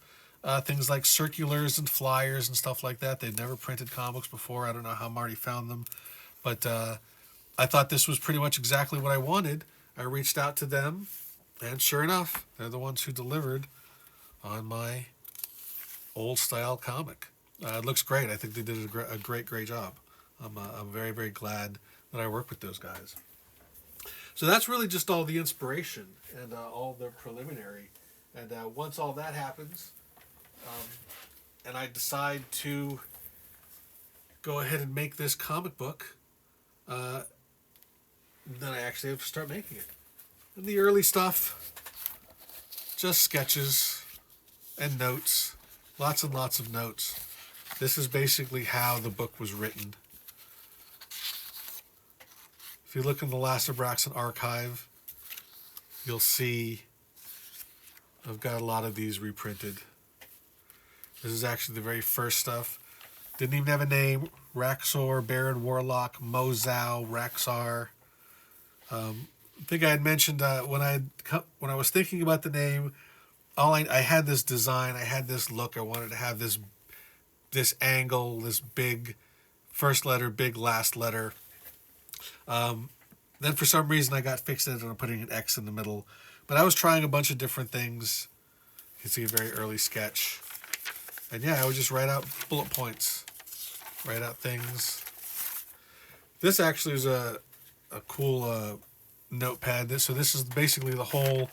things like circulars and flyers and stuff like that. They'd never printed comics before. I don't know how Marty found them. But I thought this was pretty much exactly what I wanted. I reached out to them, and sure enough, they're the ones who delivered on my old-style comic. It looks great. I think they did a great job. I'm very, very glad that I worked with those guys. So that's really just all the inspiration and all the preliminary. And once all that happens, and I decide to go ahead and make this comic book, then I actually have to start making it. And the early stuff, just sketches and notes, lots and lots of notes. This is basically how the book was written. If you look in the Last Abraxan archive, you'll see I've got a lot of these reprinted. This is actually the very first stuff. Didn't even have a name. Raxor, Baron Warlock, Mozau, Raxar. I think I had mentioned when I was thinking about the name, I had this design, I had this look. I wanted to have this angle, this big first letter, big last letter. Then for some reason I got fixated on putting an X in the middle. But I was trying a bunch of different things. You can see a very early sketch. And yeah, I would just write out bullet points. Write out things. This actually is a cool notepad. So this is basically the whole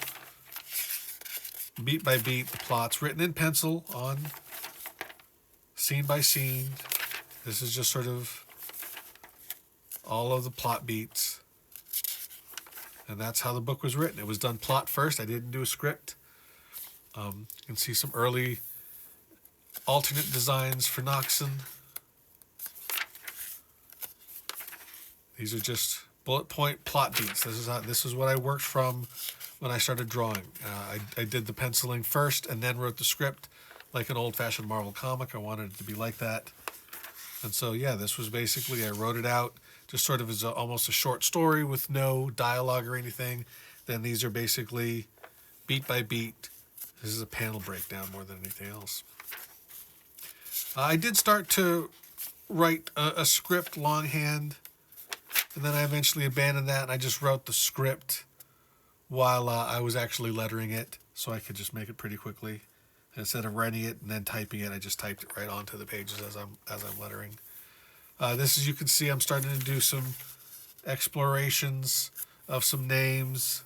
beat by beat, the plots written in pencil on scene by scene. This is just sort of all of the plot beats. And that's how the book was written. It was done plot first. I didn't do a script. You can see some early alternate designs for Noxon. These are just bullet point plot beats. This is what I worked from when I started drawing. I did the penciling first and then wrote the script like an old-fashioned Marvel comic. I wanted it to be like that. And so, yeah, this was basically, I wrote it out just sort of as almost a short story with no dialogue or anything. Then these are basically beat by beat. This is a panel breakdown more than anything else. I did start to write a script longhand, and then I eventually abandoned that, and I just wrote the script while I was actually lettering it, so I could just make it pretty quickly. And instead of writing it and then typing it, I just typed it right onto the pages as I'm lettering. This, as you can see, I'm starting to do some explorations of some names.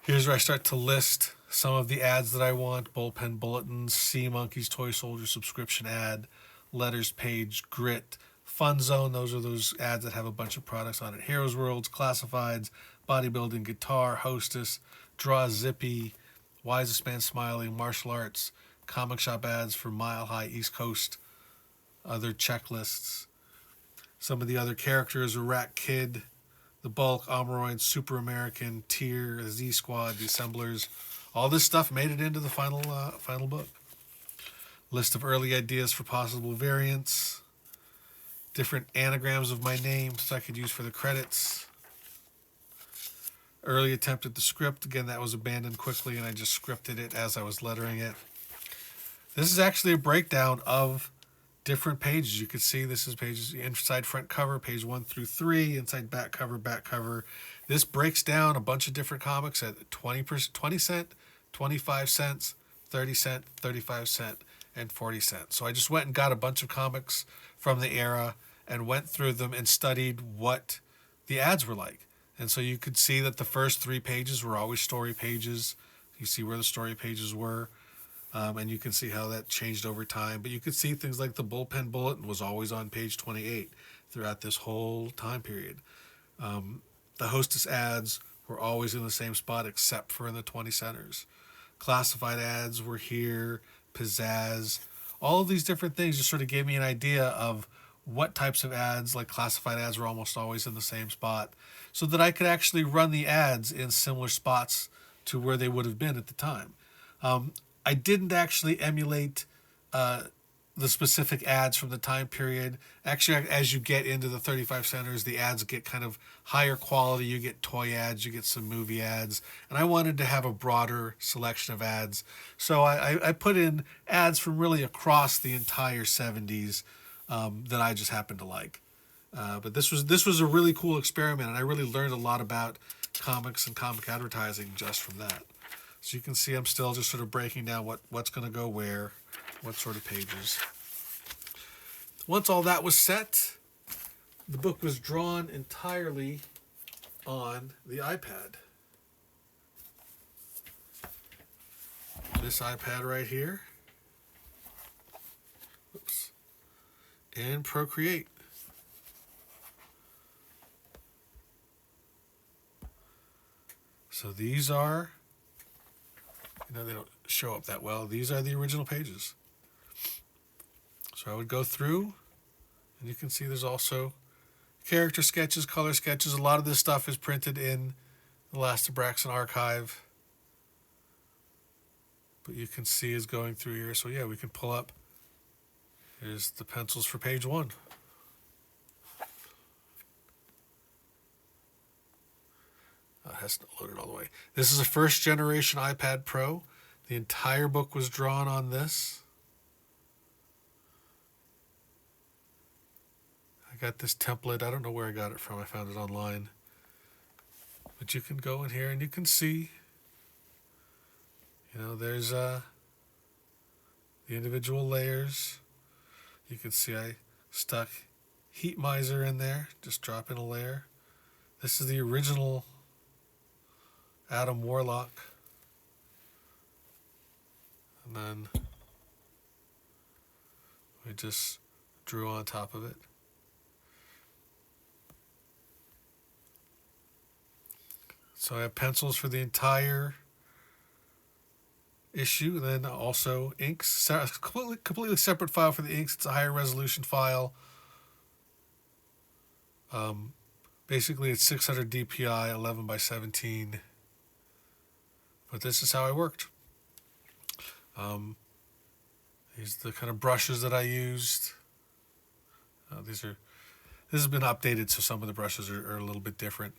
Here's where I start to list some of the ads that I want. Bullpen Bulletins, Sea Monkeys, Toy Soldier subscription ad, Letters Page, Grit, Fun Zone. Those are those ads that have a bunch of products on it. Heroes Worlds, Classifieds, Bodybuilding, Guitar, Hostess, Draw Zippy, Wisest Man Smiling, Martial Arts, comic shop ads for Mile High, East Coast, other checklists. Some of the other characters are Rat Kid, The Bulk, Omoroid, Super American, Tier, Z Squad, The Assemblers. All this stuff made it into the final book. list of early ideas for possible variants, different anagrams of my name so I could use for the credits, early attempt at the script. Again, that was abandoned quickly, and I just scripted it as I was lettering it. This is actually a breakdown of different pages. You can see this is pages inside front cover, page 1 through 3, inside back cover, back cover. This breaks down a bunch of different comics at 20 cent, 25 cents, 30 cent, 35 cent, and 40 cents. So I just went and got a bunch of comics from the era and went through them and studied what the ads were like. And so you could see that the first 3 pages were always story pages. You see where the story pages were. And you can see how that changed over time. But you could see things like the bullpen bulletin was always on page 28 throughout this whole time period. The hostess ads were always in the same spot except for in the 20 centers. Classified ads were here, pizzazz. All of these different things just sort of gave me an idea of what types of ads, like classified ads, were almost always in the same spot, so that I could actually run the ads in similar spots to where they would have been at the time. I didn't actually emulate the specific ads from the time period. Actually, as you get into the 35 centers, the ads get kind of higher quality. You get toy ads, you get some movie ads, and I wanted to have a broader selection of ads. So I put in ads from really across the entire 70s that I just happened to like. But this was a really cool experiment, and I really learned a lot about comics and comic advertising just from that. So you can see I'm still just sort of breaking down what's going to go where, what sort of pages. Once all that was set, the book was drawn entirely on the iPad. This iPad right here. Oops. And Procreate. So these are, they don't show up that well. These are the original pages. So I would go through, and you can see there's also character sketches, color sketches. A lot of this stuff is printed in the Last Abraxan archive. But you can see is going through here. So yeah, we can pull up. Here's the pencils for page 1. It hasn't loaded all the way. This is a first generation iPad Pro. The entire book was drawn on this. I got this template. I don't know where I got it from. I found it online. But you can go in here and you can see, there's the individual layers. You can see I stuck Heat Miser in there. Just drop in a layer. This is the original Adam Warlock. And then we just drew on top of it. So I have pencils for the entire issue, and then also inks. Completely separate file for the inks. It's a higher resolution file. Basically, it's 600 DPI, 11 by 17. But this is how I worked. These are the kind of brushes that I used. This has been updated, so some of the brushes are a little bit different.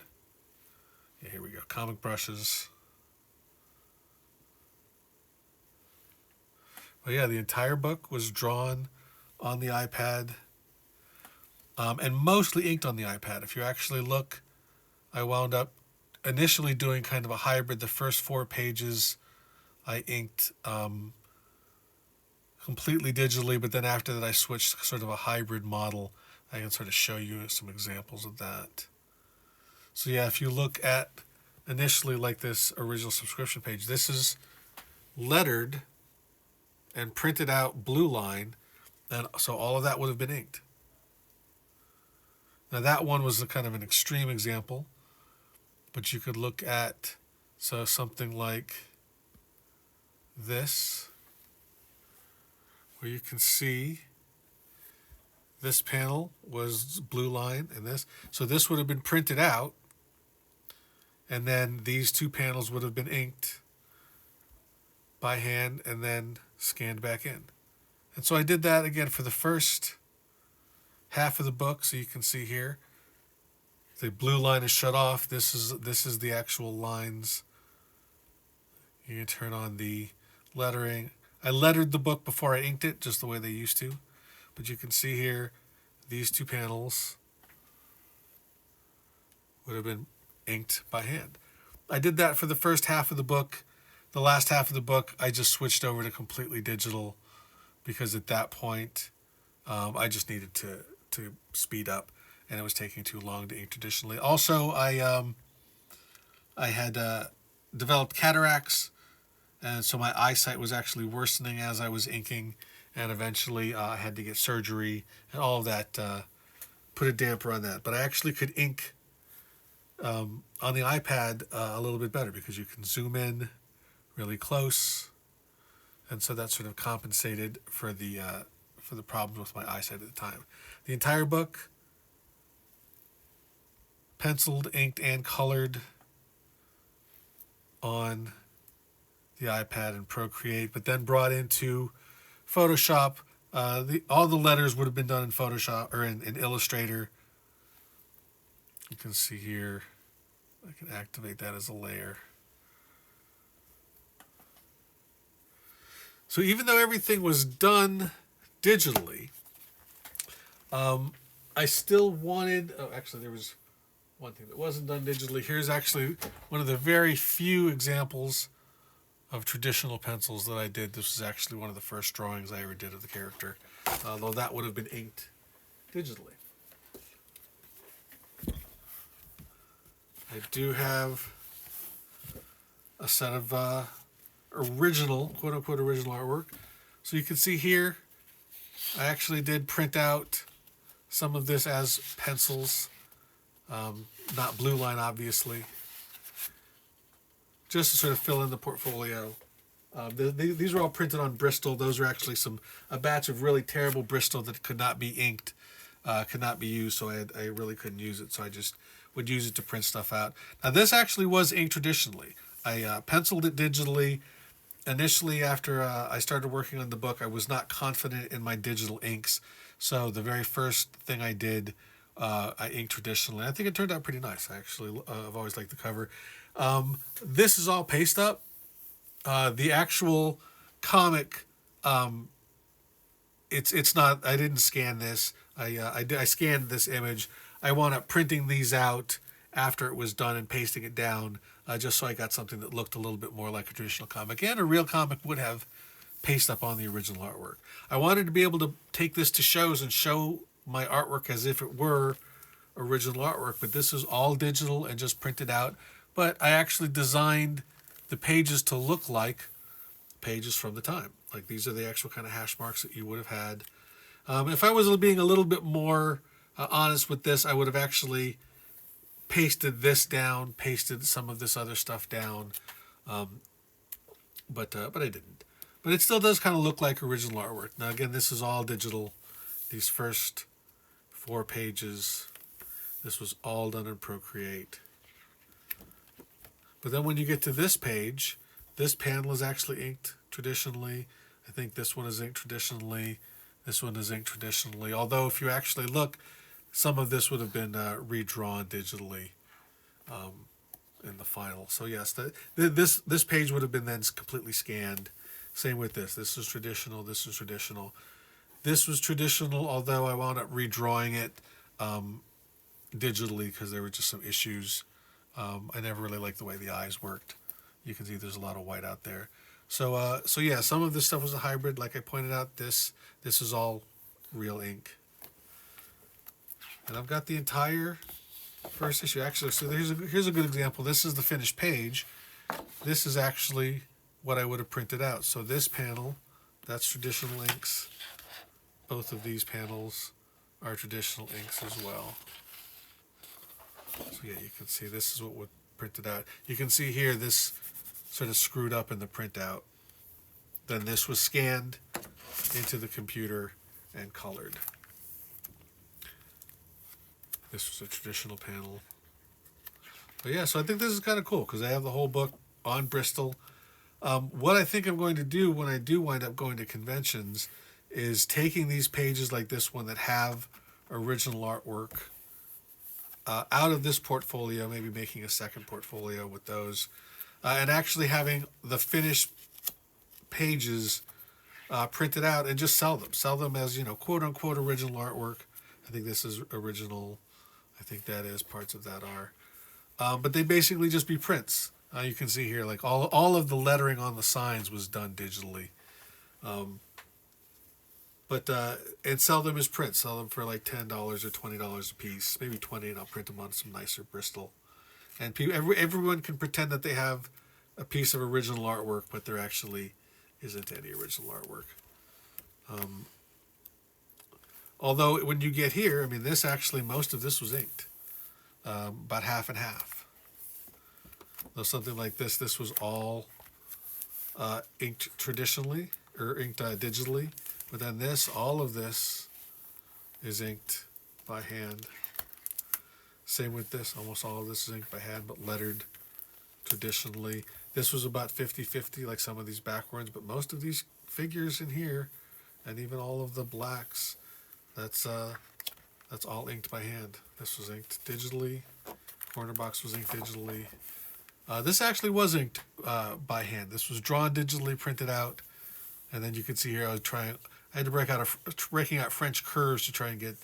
Yeah, here we go. Comic brushes. But yeah, the entire book was drawn on the iPad, and mostly inked on the iPad. If you actually look, I wound up initially doing kind of a hybrid. The first 4 pages I inked completely digitally, but then after that I switched to sort of a hybrid model. I can sort of show you some examples of that. So yeah, if you look at initially like this original subscription page, this is lettered and printed out blue line, and so all of that would have been inked. Now that one was a kind of an extreme example, but you could look at something like this, where you can see this panel was blue line and this. So this would have been printed out, and then these 2 panels would have been inked by hand and then scanned back in. And so I did that again for the first half of the book. So you can see here, the blue line is shut off. This is the actual lines. You can turn on the lettering. I lettered the book before I inked it, just the way they used to. But you can see here, these two panels would have been inked by hand. I did that for the first half of the book. The last half of the book, I just switched over to completely digital because at that point, I just needed to speed up, and it was taking too long to ink traditionally. Also, I had developed cataracts, and so my eyesight was actually worsening as I was inking, and eventually I had to get surgery, and all of that put a damper on that. But I actually could ink on the iPad a little bit better because you can zoom in really close, and so that sort of compensated for the problems with my eyesight at the time. The entire book, penciled, inked, and colored on the iPad and Procreate, but then brought into Photoshop. All the letters would have been done in Photoshop or in Illustrator. You can see here, I can activate that as a layer. So even though everything was done digitally, I still wanted, actually there was one thing that wasn't done digitally. Here's actually one of the very few examples of traditional pencils that I did. This was actually one of the first drawings I ever did of the character, although that would have been inked digitally. I do have a set of original, quote-unquote original artwork. So you can see here, I actually did print out some of this as pencils, not blue line obviously, just to sort of fill in the portfolio. These were all printed on Bristol. Those are actually a batch of really terrible Bristol that could not be inked, could not be used, so I really couldn't use it, so I just would use it to print stuff out. Now this actually was inked traditionally. I penciled it digitally. Initially, after I started working on the book, I was not confident in my digital inks, so the very first thing I did, I inked traditionally. I think it turned out pretty nice, actually. I've always liked the cover. This is all paste up. The actual comic, it's not. I didn't scan this. I scanned this image. I wound up printing these out after it was done and pasting it down, just so I got something that looked a little bit more like a traditional comic. And a real comic would have paste up on the original artwork. I wanted to be able to take this to shows and show my artwork as if it were original artwork, but this is all digital and just printed out. But I actually designed the pages to look like pages from the time. Like these are the actual kind of hash marks that you would have had. If I was being a little bit more honest with this, I would have actually pasted this down, pasted some of this other stuff down, but I didn't. But it still does kind of look like original artwork. Now again, this is all digital. These first 4 pages, this was all done in Procreate. But then when you get to this page, this panel is actually inked traditionally. I think this one is inked traditionally. This one is inked traditionally. Although if you actually look, some of this would have been redrawn digitally in the final. So yes, this page would have been then completely scanned. Same with this. This is traditional. This is traditional. This was traditional, although I wound up redrawing it digitally because there were just some issues. I never really liked the way the eyes worked. You can see there's a lot of white out there. So yeah, some of this stuff was a hybrid. Like I pointed out, this is all real ink. And I've got the entire first issue. Actually, so here's a good example. This is the finished page. This is actually what I would have printed out. So this panel, that's traditional inks. Both of these panels are traditional inks as well. So yeah, you can see this is what would printed out. You can see here this sort of screwed up in the printout. Then this was scanned into the computer and colored. This was a traditional panel. But yeah, so I think this is kind of cool because I have the whole book on Bristol. What I think I'm going to do when I do wind up going to conventions is taking these pages like this one that have original artwork out of this portfolio, maybe making a second portfolio with those, and actually having the finished pages printed out and just sell them. Sell them as, quote unquote original artwork. I think this is original. I think that is, parts of that are. But they basically just be prints. You can see here, like all of the lettering on the signs was done digitally. And sell them as prints. Sell them for like $10 or $20 a piece, maybe 20, and I'll print them on some nicer Bristol. And everyone can pretend that they have a piece of original artwork, but there actually isn't any original artwork. Although when you get here, I mean, most of this was inked, about half and half. Though something like this was all inked traditionally, or inked digitally. But then all of this is inked by hand. Same with this, almost all of this is inked by hand, but lettered traditionally. This was about 50-50, like some of these back ones, but most of these figures in here, and even all of the blacks, that's all inked by hand. This was inked digitally. Corner box was inked digitally. This actually was inked by hand. This was drawn digitally, printed out, and then you can see here I had to breaking out French curves to try and get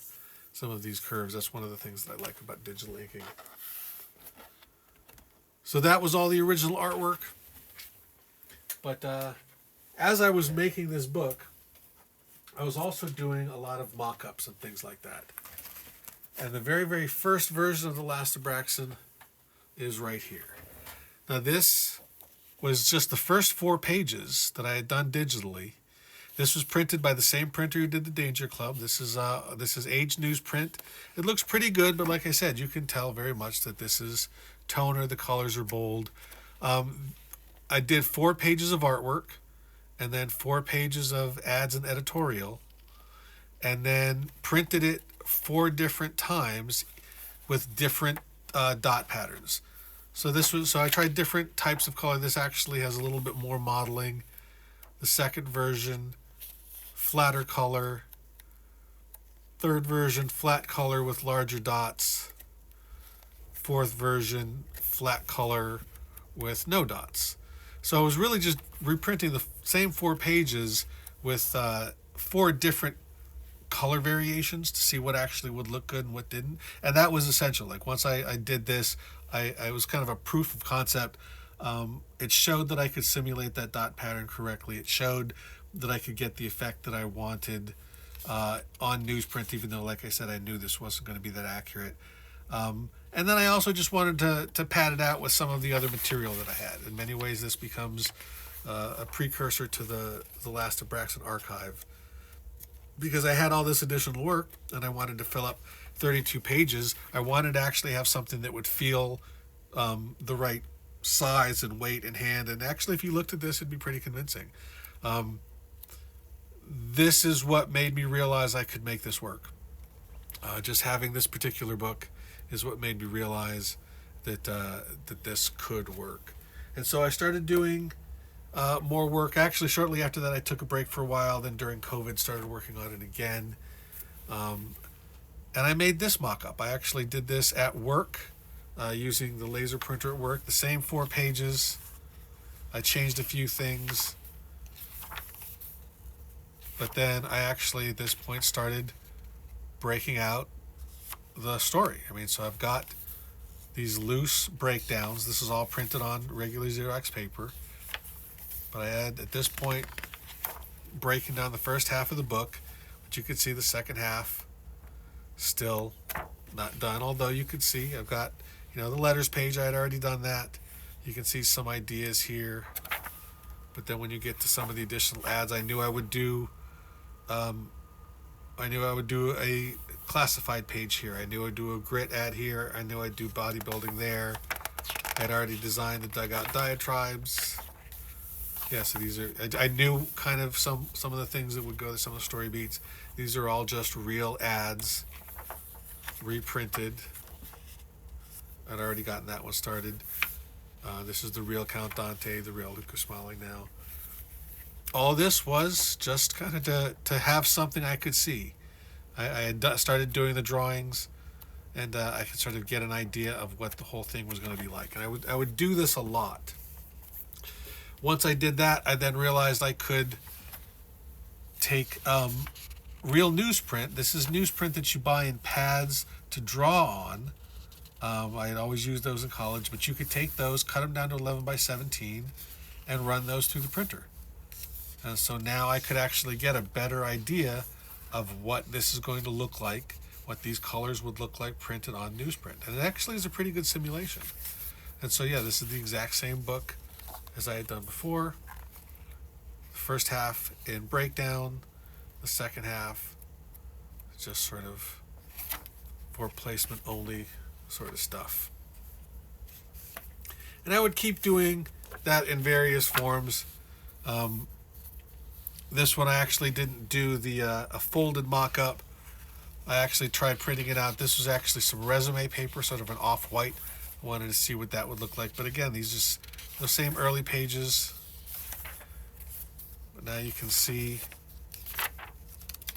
some of these curves. That's one of the things that I like about digital inking. So that was all the original artwork. But as I was making this book, I was also doing a lot of mock-ups and things like that. And the very, very first version of the Last Abraxan is right here. Now this was just the first 4 pages that I had done digitally. This was printed by the same printer who did the Danger Club. This is Age Newsprint. It looks pretty good, but like I said, you can tell very much that this is toner. The colors are bold. I did 4 pages of artwork, and then 4 pages of ads and editorial, and then printed it 4 different times with different dot patterns. So I tried different types of color. This actually has a little bit more modeling. The second version, flatter color. Third version, flat color with larger dots. Fourth version, flat color with no dots. So I was really just reprinting the same 4 pages with 4 different color variations to see what actually would look good and what didn't. And that was essential. Like once I did this, I was kind of a proof of concept. It showed that I could simulate that dot pattern correctly. It showed that I could get the effect that I wanted on newsprint, even though, like I said, I knew this wasn't going to be that accurate. And then I also just wanted to pad it out with some of the other material that I had. In many ways, this becomes a precursor to the Last Abraxan archive, because I had all this additional work and I wanted to fill up 32 pages. I wanted to actually have something that would feel the right size and weight and hand. And actually, if you looked at this, it'd be pretty convincing. This is what made me realize I could make this work. Just having this particular book is what made me realize that this could work. And so I started doing more work. Actually, shortly after that, I took a break for a while. Then during COVID, started working on it again. And I made this mock-up. I actually did this at work using the laser printer at work. The same 4 pages. I changed a few things. But then I actually, at this point, started breaking out the story. I mean, so I've got these loose breakdowns. This is all printed on regular Xerox paper. But I had, at this point, breaking down the first half of the book. But you can see the second half still not done. Although you can see I've got, the letters page. I had already done that. You can see some ideas here. But then when you get to some of the additional ads, I knew I would do a classified page here. I knew I'd do a grit ad here. I knew I'd do bodybuilding there. I'd already designed the dugout diatribes. Yeah, so these are, I knew kind of some of the things that would go to some of the story beats. These are all just real ads, reprinted. I'd already gotten that one started. This is the real Count Dante, the real Lucas Smalling now. all this was just kind of to have something I could see. I had started doing the drawings, and I could sort of get an idea of what the whole thing was going to be like. And I would do this a lot. Once I did that, I then realized I could take real newsprint. This is newsprint that you buy in pads to draw on. I had always used those in college, but you could take those, cut them down to 11 by 17, and run those through the printer. And so now I could actually get a better idea of what this is going to look like, what these colors would look like printed on newsprint. And it actually is a pretty good simulation. And so yeah, this is the exact same book as I had done before. The first half in breakdown, the second half just sort of for placement only sort of stuff. And I would keep doing that in various forms. This one I actually didn't do a folded mock-up. I actually tried printing it out. This was actually some resume paper, sort of an off-white. I wanted to see what that would look like. But again, these just the same early pages. But now you can see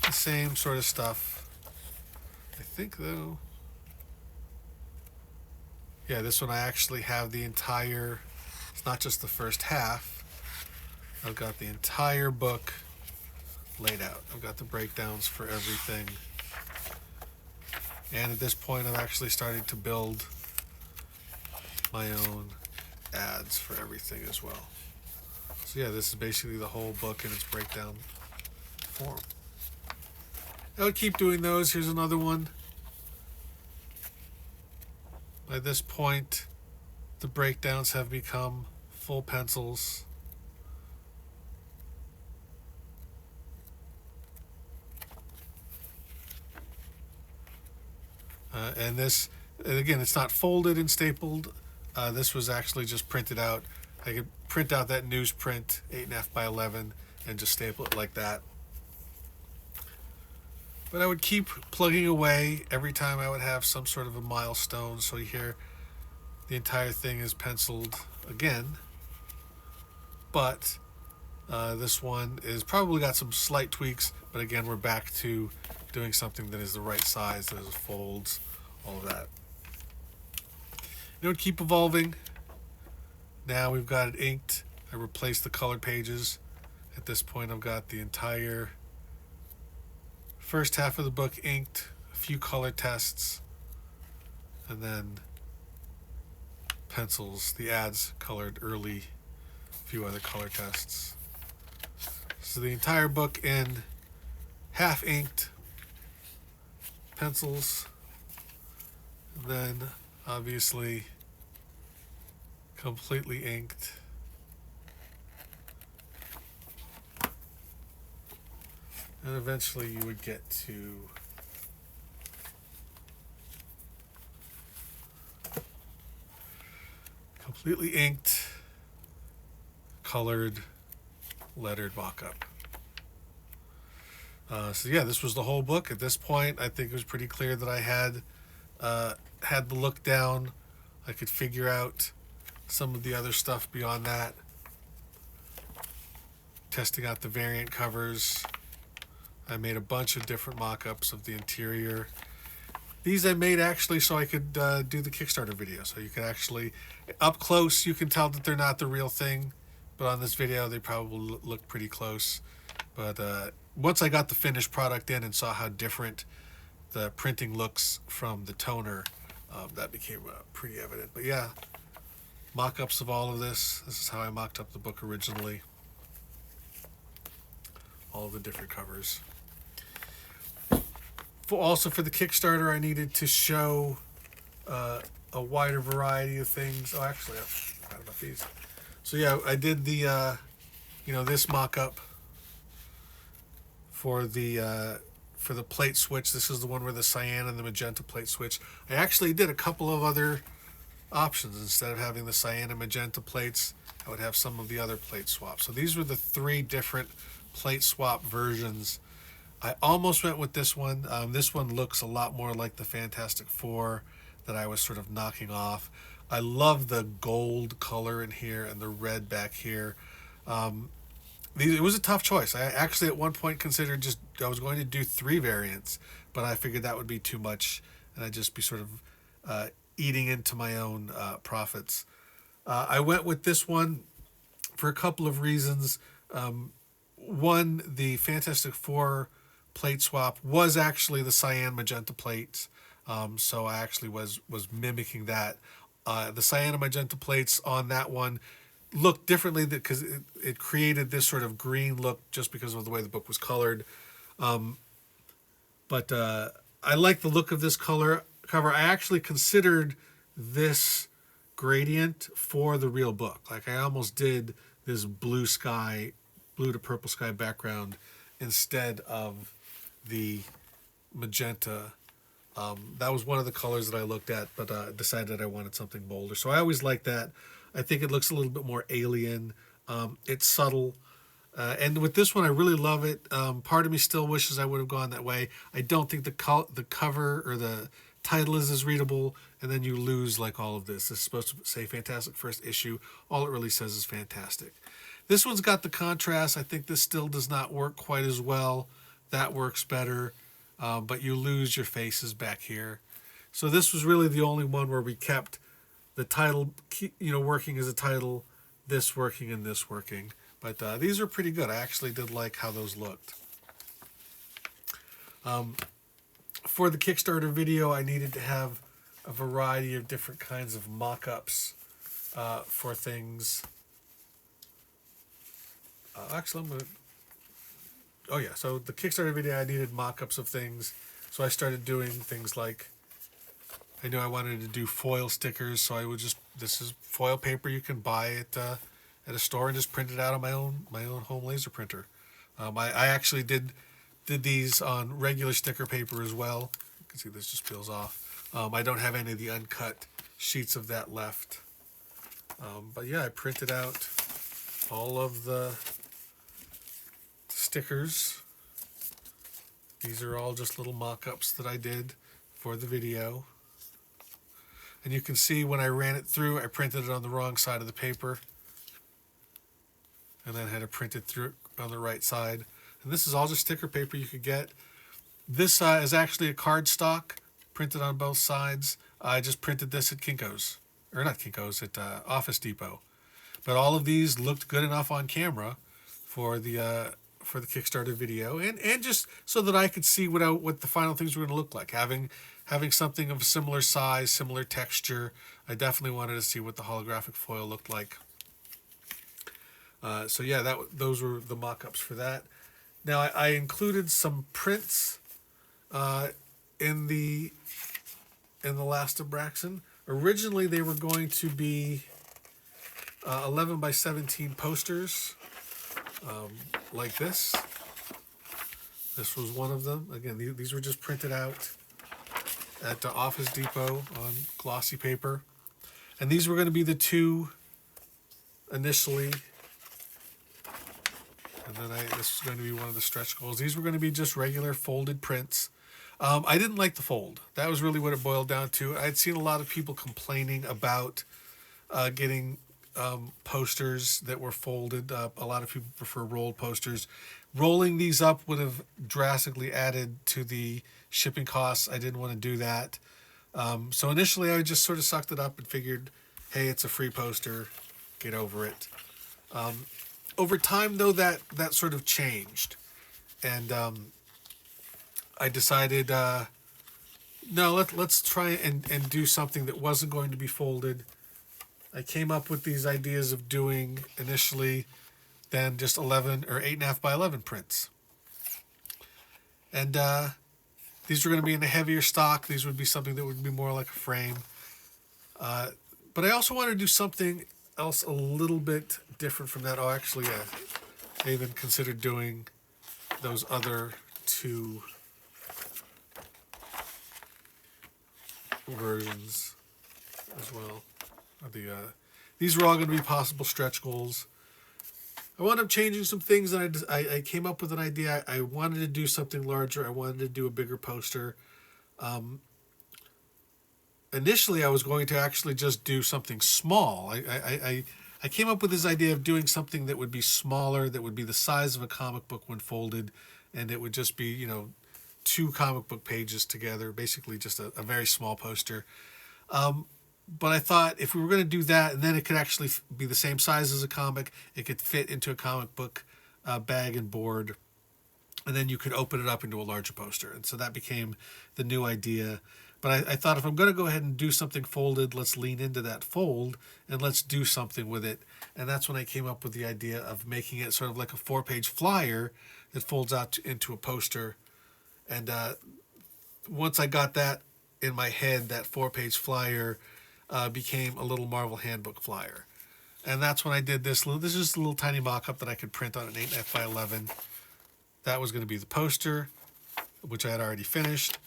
the same sort of stuff. I think though, yeah, this one I actually have the entire, it's not just the first half. I've got the entire book laid out. I've got the breakdowns for everything. And at this point, I've actually started to build my own ads for everything as well. So yeah, this is basically the whole book in its breakdown form. I would keep doing those. Here's another one. By this point, the breakdowns have become full pencils. And this, and again, it's not folded and stapled. This was actually just printed out. I could print out that newsprint 8.5 by 11 and just staple it like that. But I would keep plugging away every time I would have some sort of a milestone. So here, the entire thing is penciled again. But this one is probably got some slight tweaks. But again, we're back to doing something that is the right size, that is folds, all of that. It would keep evolving. Now we've got it inked. I replaced the colored pages. At this point, I've got the entire first half of the book inked, a few color tests, and then pencils, the ads colored early, a few other color tests. So the entire book in half inked, pencils, and then obviously completely inked. And eventually you would get to completely inked, colored, lettered mock-up. So yeah, this was the whole book. At this point, I think it was pretty clear that I had the look down. I could figure out some of the other stuff beyond that. Testing out the variant covers. I made a bunch of different mock-ups of the interior. These I made actually so I could do the Kickstarter video. So you could actually, up close, you can tell that they're not the real thing. But on this video, they probably look pretty close. But once I got the finished product in and saw how different the printing looks from the toner, that became pretty evident. But yeah, mock-ups of all of this. This is how I mocked up the book originally. All of the different covers. Also for the Kickstarter, I needed to show a wider variety of things. Oh, actually, I forgot about these. So yeah, I did the, this mock-up for the plate switch. This is the one where the cyan and the magenta plate switch. I actually did a couple of other options. Instead of having the cyan and magenta plates, I would have some of the other plate swaps. So these were the 3 different plate swap versions. I almost went with this one. This one looks a lot more like the Fantastic Four that I was sort of knocking off. I love the gold color in here and the red back here. It was a tough choice. I actually at one point considered I was going to do 3 variants, but I figured that would be too much, and I'd just be sort of eating into my own profits. I went with this one for a couple of reasons. One, the Fantastic Four plate swap was actually the cyan magenta plates, so I actually was mimicking that. The cyan and magenta plates on that one looked differently because it created this sort of green look just because of the way the book was colored. But I like the look of this cover. I actually considered this gradient for the real book. Like I almost did this blue to purple sky background instead of the magenta. That was one of the colors that I looked at, but decided I wanted something bolder. So I always like that. I think it looks a little bit more alien. It's subtle. And with this one, I really love it. Part of me still wishes I would have gone that way. I don't think the cover or the title is as readable, and then you lose like all of this. It's supposed to say Fantastic First Issue. All it really says is Fantastic. This one's got the contrast. I think this still does not work quite as well. That works better, but you lose your faces back here. So this was really the only one where we kept the title, working as a title, this working and this working. But these are pretty good. I actually did like how those looked. For the Kickstarter video, I needed to have a variety of different kinds of mock-ups for things. Actually, so the Kickstarter video, I needed mock-ups of things. So I started doing things like, I knew I wanted to do foil stickers, so I would this is foil paper you can buy at a store and just print it out on my own home laser printer. I actually did these on regular sticker paper as well. You can see this just peels off. I don't have any of the uncut sheets of that left. But yeah, I printed out all of the stickers. These are all just little mock-ups that I did for the video. And you can see when I ran it through, I printed it on the wrong side of the paper. And then had to print it through on the right side. And this is all just sticker paper you could get. This is actually a cardstock printed on both sides. I just printed this at Kinko's. Or not Kinko's, at Office Depot. But all of these looked good enough on camera for the Kickstarter video, and just so that I could see what the final things were going to look like. Having something of a similar size, similar texture, I definitely wanted to see what the holographic foil looked like. So yeah, those were the mock-ups for that. Now I included some prints in the Last Abraxan. Originally they were going to be 11 by 17 posters. Like this. This was one of them. Again, these were just printed out at Office Depot on glossy paper. And these were going to be the 2 initially. And then this was going to be one of the stretch goals. These were going to be just regular folded prints. I didn't like the fold. That was really what it boiled down to. I'd seen a lot of people complaining about getting posters that were folded. A lot of people prefer rolled posters. Rolling these up would have drastically added to the shipping costs. I didn't want to do that. So initially I just sort of sucked it up and figured, hey, it's a free poster, get over it. Over time though, that sort of changed. And I decided, no, let's try and do something that wasn't going to be folded. I came up with these ideas of doing initially then just 11 or 8.5 by 11 prints. And these were going to be in a heavier stock. These would be something that would be more like a frame. But I also wanted to do something else a little bit different from that. Oh, actually, I even considered doing those other 2 versions as well. These were all going to be possible stretch goals. I wound up changing some things, and I came up with an idea. I wanted to do something larger. I wanted to do a bigger poster. Initially, I was going to actually just do something small. I I came up with this idea of doing something that would be smaller, that would be the size of a comic book when folded, and it would just be, 2 comic book pages together, basically just a very small poster. But I thought if we were going to do that, and then it could actually be the same size as a comic, it could fit into a comic book bag and board, and then you could open it up into a larger poster. And so that became the new idea. But I thought if I'm going to go ahead and do something folded, let's lean into that fold and let's do something with it. And that's when I came up with the idea of making it sort of like a 4-page flyer that folds out into a poster. And once I got that in my head, that 4-page flyer became a little Marvel Handbook flyer. And that's when I did this. This is just a little tiny mock-up that I could print on an 8.5 by 11. That was going to be the poster, which I had already finished.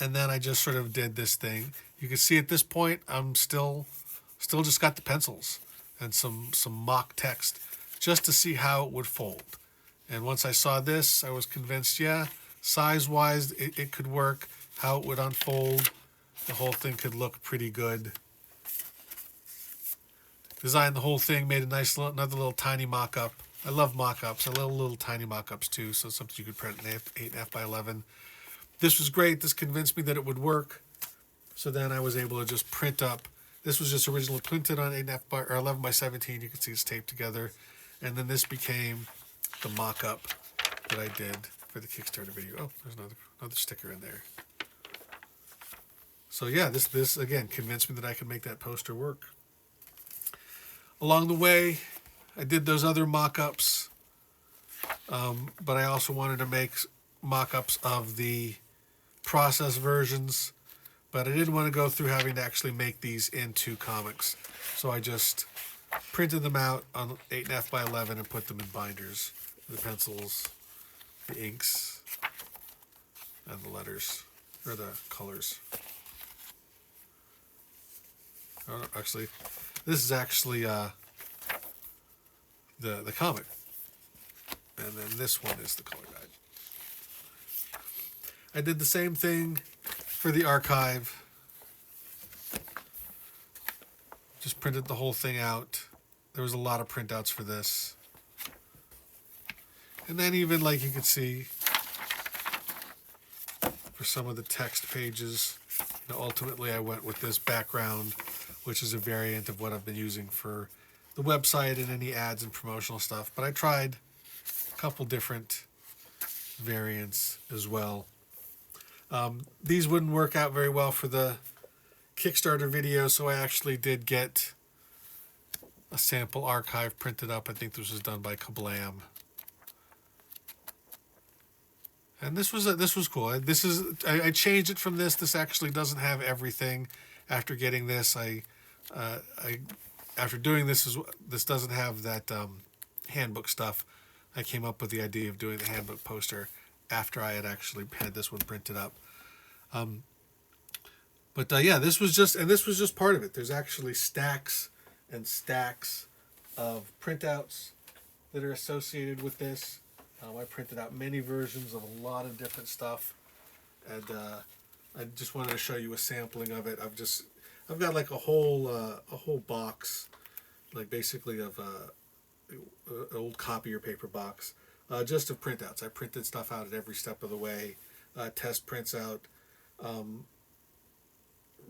And then I just sort of did this thing. You can see at this point, I'm still just got the pencils and some mock text just to see how it would fold. And once I saw this, I was convinced, yeah, size-wise, it could work. How it would unfold, the whole thing could look pretty good. Designed the whole thing, made a nice another little tiny mock-up. I love mock-ups. I love little tiny mock-ups too, so something you could print in 8.5 by 11. This was great. This convinced me that it would work. So then I was able to just print up. This was just originally printed on 8.5 by or 11 by 17. You can see it's taped together. And then this became the mock-up that I did for the Kickstarter video. Oh, there's another sticker in there. So yeah, this again convinced me that I could make that poster work. Along the way, I did those other mock-ups, but I also wanted to make mock-ups of the process versions, but I didn't want to go through having to actually make these into comics. So I just printed them out on 8.5 by 11 and put them in binders. The pencils, the inks, and the letters, or the colors. Oh, actually, this is actually the comic. And then this one is the color guide. I did the same thing for the archive. Just printed the whole thing out. There was a lot of printouts for this. And then even like you can see for some of the text pages, ultimately I went with this background, which is a variant of what I've been using for the website and any ads and promotional stuff. But I tried a couple different variants as well. These wouldn't work out very well for the Kickstarter video, so I actually did get a sample archive printed up. I think this was done by Kablam. And this was cool. I changed it from this. This actually doesn't have everything. After getting this, after doing this, this doesn't have that handbook stuff. I came up with the idea of doing the handbook poster after I had actually had this one printed up. Yeah, this was just part of it. There's actually stacks and stacks of printouts that are associated with this. I printed out many versions of a lot of different stuff, and I just wanted to show you a sampling of it. I've got like a whole box, like basically of an old copier paper box, just of printouts. I printed stuff out at every step of the way, test prints out,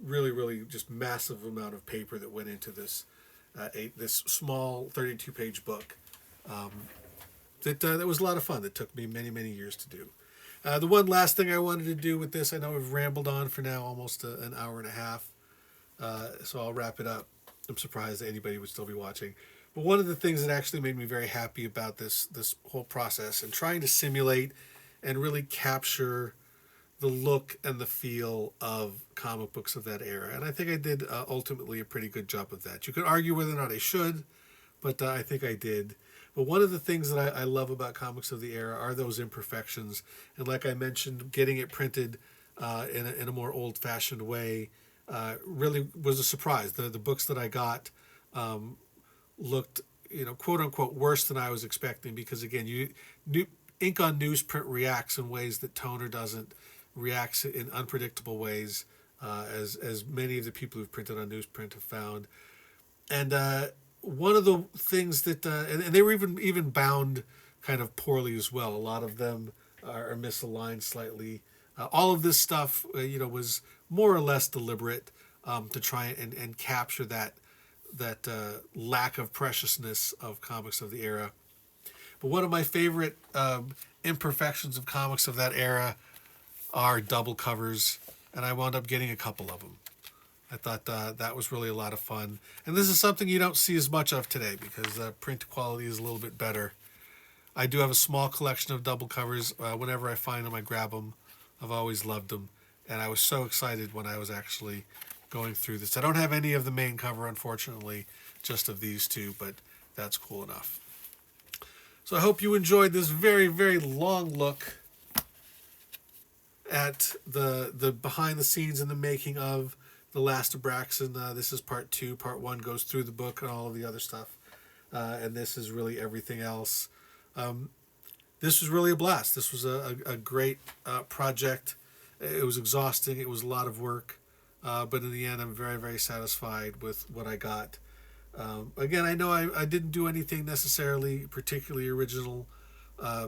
really just massive amount of paper that went into this this small 32-page book. That was a lot of fun. That took me many years to do. The one last thing I wanted to do with this, I know we've rambled on for now almost an hour and a half, so I'll wrap it up. I'm surprised that anybody would still be watching. But one of the things that actually made me very happy about this whole process and trying to simulate and really capture the look and the feel of comic books of that era. And I think I did ultimately a pretty good job of that. You could argue whether or not I should, but I think I did. But one of the things that I love about comics of the era are those imperfections. And like I mentioned, getting it printed in a more old-fashioned way really was a surprise. The books that I got looked, quote-unquote, worse than I was expecting because, again, ink on newsprint reacts in ways that toner doesn't, reacts in unpredictable ways, as many of the people who've printed on newsprint have found. And one of the things that and they were even bound kind of poorly as well. A lot of them are misaligned slightly. All of this stuff, was more or less deliberate to try and capture that lack of preciousness of comics of the era. But one of my favorite imperfections of comics of that era are double covers, and I wound up getting a couple of them. I thought that was really a lot of fun. And this is something you don't see as much of today because print quality is a little bit better. I do have a small collection of double covers. Whenever I find them, I grab them. I've always loved them. And I was so excited when I was actually going through this. I don't have any of the main cover, unfortunately, just of these two, but that's cool enough. So I hope you enjoyed this very, very long look at the behind the scenes and the making of The Last Abraxan. This is part 2. Part 1 goes through the book and all of the other stuff. And this is really everything else. This was really a blast. This was a great project. It was exhausting. It was a lot of work. But in the end, I'm very, very satisfied with what I got. Again, I know I didn't do anything necessarily particularly original.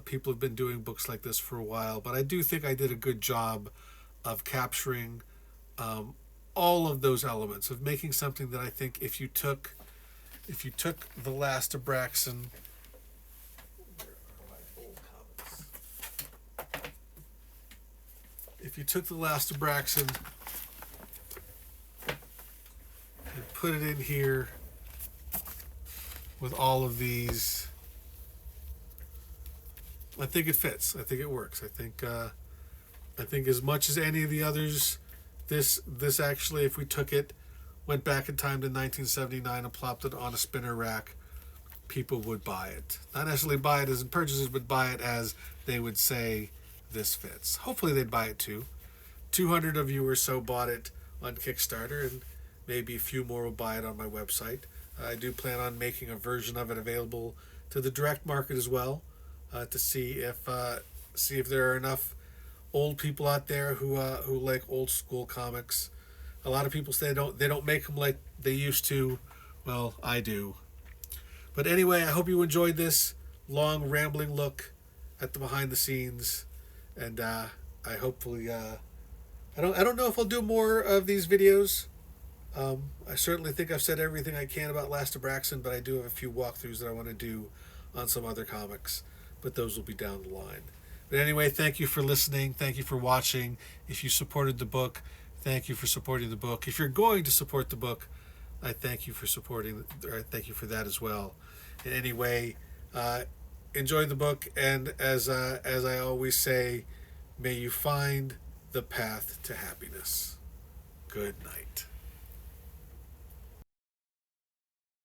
People have been doing books like this for a while, but I do think I did a good job of capturing all of those elements, of making something that I think if you took The Last Abraxan, if you took The Last Abraxan and put it in here with all of these, I think it fits. I think it works. I think as much as any of the others, this actually, if we took it, went back in time to 1979 and plopped it on a spinner rack, people would buy it. Not necessarily buy it as in purchases, but buy it as they would say, this fits. Hopefully they'd buy it too. 200 of you or so bought it on Kickstarter, and maybe a few more will buy it on my website. I do plan on making a version of it available to the direct market as well, to see if there are enough old people out there who like old school comics. A lot of people say they don't make them like they used to. Well, I do. But anyway, I hope you enjoyed this long rambling look at the behind the scenes, and I hopefully I don't know if I'll do more of these videos. I certainly think I've said everything I can about Last Abraxan, but I do have a few walkthroughs that I want to do on some other comics, but those will be down the line. But anyway, thank you for listening. Thank you for watching. If you supported the book, thank you for supporting the book. If you're going to support the book, I thank you for supporting, or I thank you for that as well. And anyway, enjoy the book, and as I always say, may you find the path to happiness. Good night.